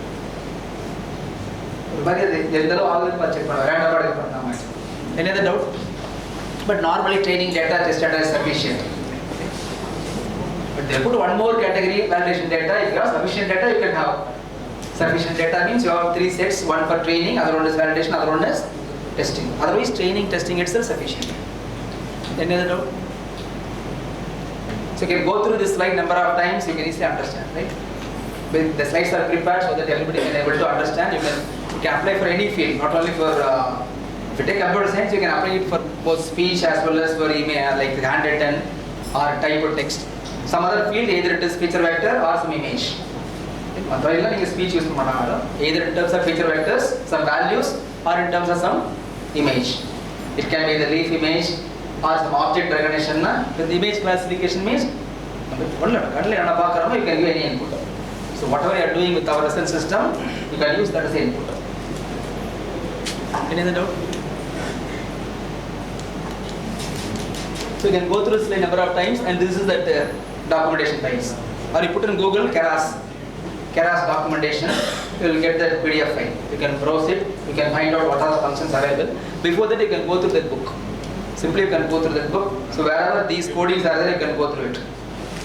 Any other doubt? But normally training data, test data is sufficient. But they put one more category, validation data. If you have sufficient data, you can have. Sufficient data means you have 3 sets, one for training, other one is validation, other one is testing. Otherwise, training, testing itself sufficient. Any other doubt? So you can go through this slide number of times, you can easily understand, right? The slides are prepared so that everybody can able to understand. You can apply for any field, not only for, if you take computer science, you can apply it for both speech as well as for email, like handwritten or type of text. Some other field, either it is feature vector or some image. Speech use either in terms of feature vectors, some values, or in terms of some image. It can be the leaf image or some object recognition. With image classification means you can give any input. So whatever you are doing with our result system, you can use that as input. Any other doubt? So you can go through this slide number of times, and this is that documentation files. Or you put in Google Keras documentation, you will get that PDF file. You can browse it, you can find out what are the functions available. Before that, you can go through that book. Simply you can go through that book. So wherever these codings are there, you can go through it.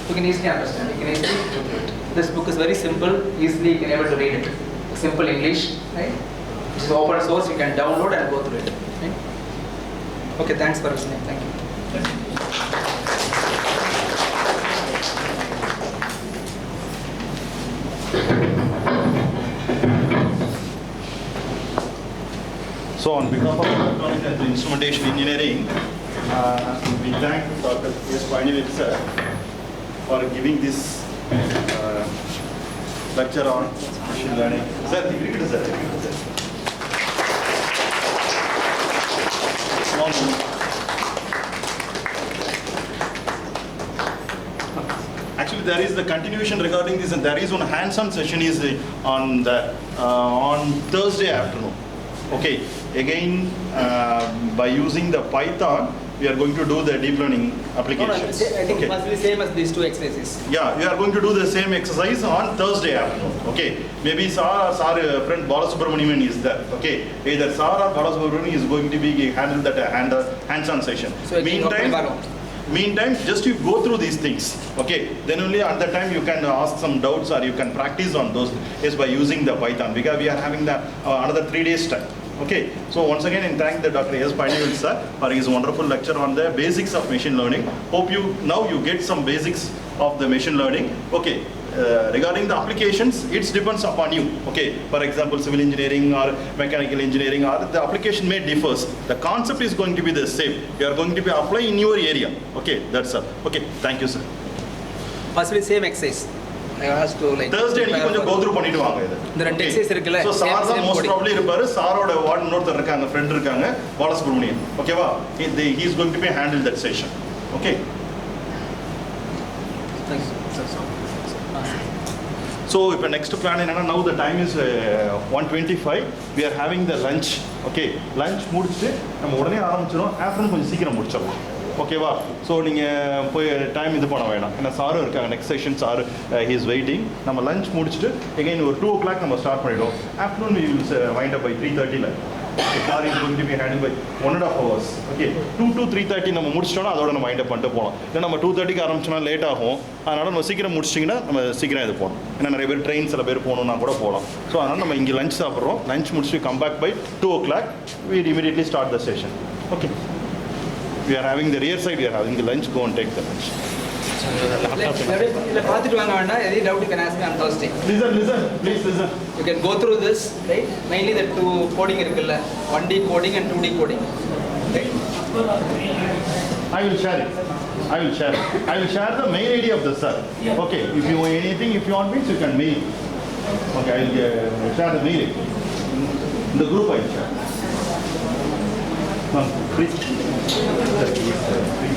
You can easily understand, you can easily go through it. This book is very simple, easily you can able to read it. Simple English, right? It is open source, you can download and go through it. Right? Okay, thanks for listening. Thank you. So on behalf of Electronics and Instrumentation Engineering, we thank Dr. S. Palanivel sir for giving this lecture on machine learning. Sir, actually, there is the continuation regarding this, and there is one hands-on session is on Thursday afternoon. Okay, again, by using the Python, we are going to do the deep learning applications. I think it must be the same as these two exercises. Yeah, we are going to do the same exercise on Thursday afternoon. Okay, maybe our friend Balasubramanian is there. Okay, either Sar or Balasubramanian is going to be handle that hands-on session. So Meantime, just you go through these things, okay? Then only at that time you can ask some doubts or you can practice on those is by using the Python, because we are having the another 3 days time. Okay, so once again, I thank the Dr. S. Palanivel sir for his wonderful lecture on the basics of machine learning. Hope you get some basics of the machine learning. Okay. Regarding the applications, it depends upon you. Okay, for example, civil engineering or mechanical engineering, or the application may differs. The concept is going to be the same. You are going to be applying in your area. Okay, that's all. Okay, thank you, sir. Possibly same exercise. I asked to like Thursday you can go through பண்ணிட்டு வாங்க இத. இந்த ரெண்டு exercise இருக்குல. So sir தான் most probably இருப்பாரு. சாரோட ward இன்னொருத்தர் இருக்காங்க, friend இருக்காங்க, பாலசுப்ரமணியன். ஓகேவா? He is going to be handle that session. Okay. Thank you. So if next plan என்னன்னா, now the time is 1:25. We are having the lunch. Okay, lunch முடிச்சிட்டு நம்ம உடனே ஆரம்பிச்சிரோம். ஆஃப்டர்நூன் கொஞ்சம் சீக்கிரம் முடிச்சிடலாம். ஓகேவா? ஸோ நீங்கள் போய் டைம் இது பண்ண வேணாம், ஏன்னா சாரும் இருக்காங்க, next session sir he is waiting. நம்ம லஞ்ச் முடிச்சுட்டு எகைன் ஒரு 2 o'clock நம்ம ஸ்டார்ட் பண்ணிவிடுவோம். Afternoon we will wind up by 3:30. Sir is going to be handle by 1.5 hours. Okay, 2 to 3:30 நம்ம முடிச்சிட்டோம்னா அதோட நம்ம வைண்ட் அப் பண்ணிட்டு போகலாம். இல்லை நம்ம 2:30க்கு ஆரம்பிச்சோம்னா லேட் ஆகும். அதனால் நம்ம சீக்கிரம் முடிச்சிட்டிங்கன்னா நம்ம சீக்கிரம் இது போகணும். ஏன்னா நிறைய பேர் ட்ரெயின் சில பேர் போகணுன்னா கூட போகலாம். ஸோ அதனால் நம்ம இங்கே லஞ்ச் சாப்பிட்றோம். லஞ்ச் முடிச்சுட்டு come back by 2 o'clock. We immediately start the session. Okay. We are having the rear side, we are having the lunch, go and take the lunch. பார்த்துட்டு வாங்க வேண்டாம். Any doubt you can ask me on Thursday. Listen, please listen. You can go through this, right? Mainly the 2 coding இருக்குல்ல, 1D coding and 2D coding. Right? I will share it. I will share the mail ID of the sir. Okay, if you want anything, if you want me, you can mail. Okay, I will share the mail. In the group I will share. Please. Sir, he is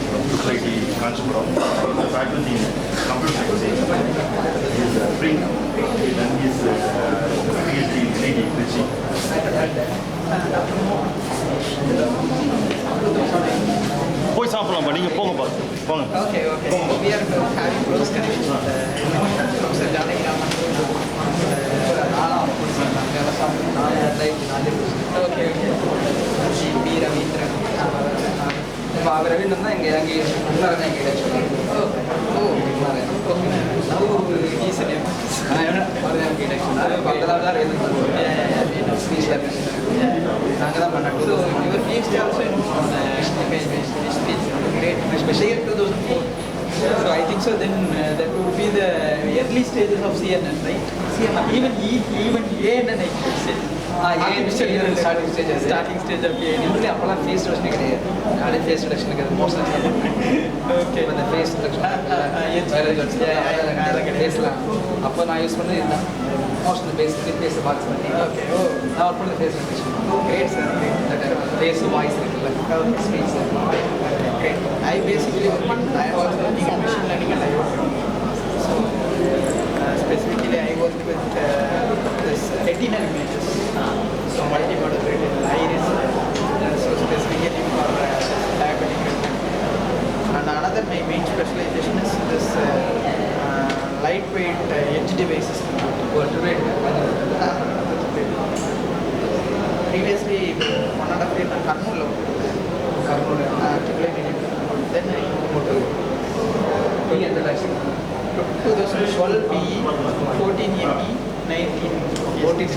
from IIT Kanchipuram. He is a faculty in computer science. He is free now. And he is PhD in IIT Trichy. போய் சாப்பிடலாம்ப்பா, நீங்கள் போங்கப்பா, போங்க. Okay, okay. We are having close connection with Professor Janaki Raman. Okay, okay. B. Ravindran. Ravindran தான் இங்கே முன்னாடி தான் எங்கே Oh, okay. Now he is an MS. பக்கத்தில் தான் இருந்து ஸ்பீச் நாங்கள் தான் பண்ணோம். So your PhD also in image-based speech. Great. Especially in 2004. So I think so then that would be the early stages of CNN, right? CNN. Even ANN I could say. starting stage Starting stage of ANN. இன்னும் அப்போல்லாம் face ரெடக்ஷனே கிடையாது. நாளே face reduction கிடையாது. Motion Okay. அந்த face reduction ஃபேஸ்லாம் அப்போ நான் யூஸ் பண்ணது இதுதான். மோஷன் பேஸ் ஃபேஸ் பாக்ஸ் பண்ணி Okay. Oh, நான் ஒர்க் பண்ண face reduction great, sir. Great. Face voice இருக்குல்ல speech Great. I basically I was working on machine learning and I worked. So specifically I worked with this retinal images. So multimodal retinal iris. So specifically for diabetic retina. And another my main specialization is this lightweight edge devices. Previously 1.5 years in Karnool. Then I moved to PE and the license. 2012 PE, 14 ME, 19 14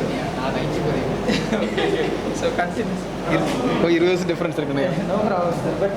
So continuous. Oh, 20 years difference இருக்குனே. No problem, sir. But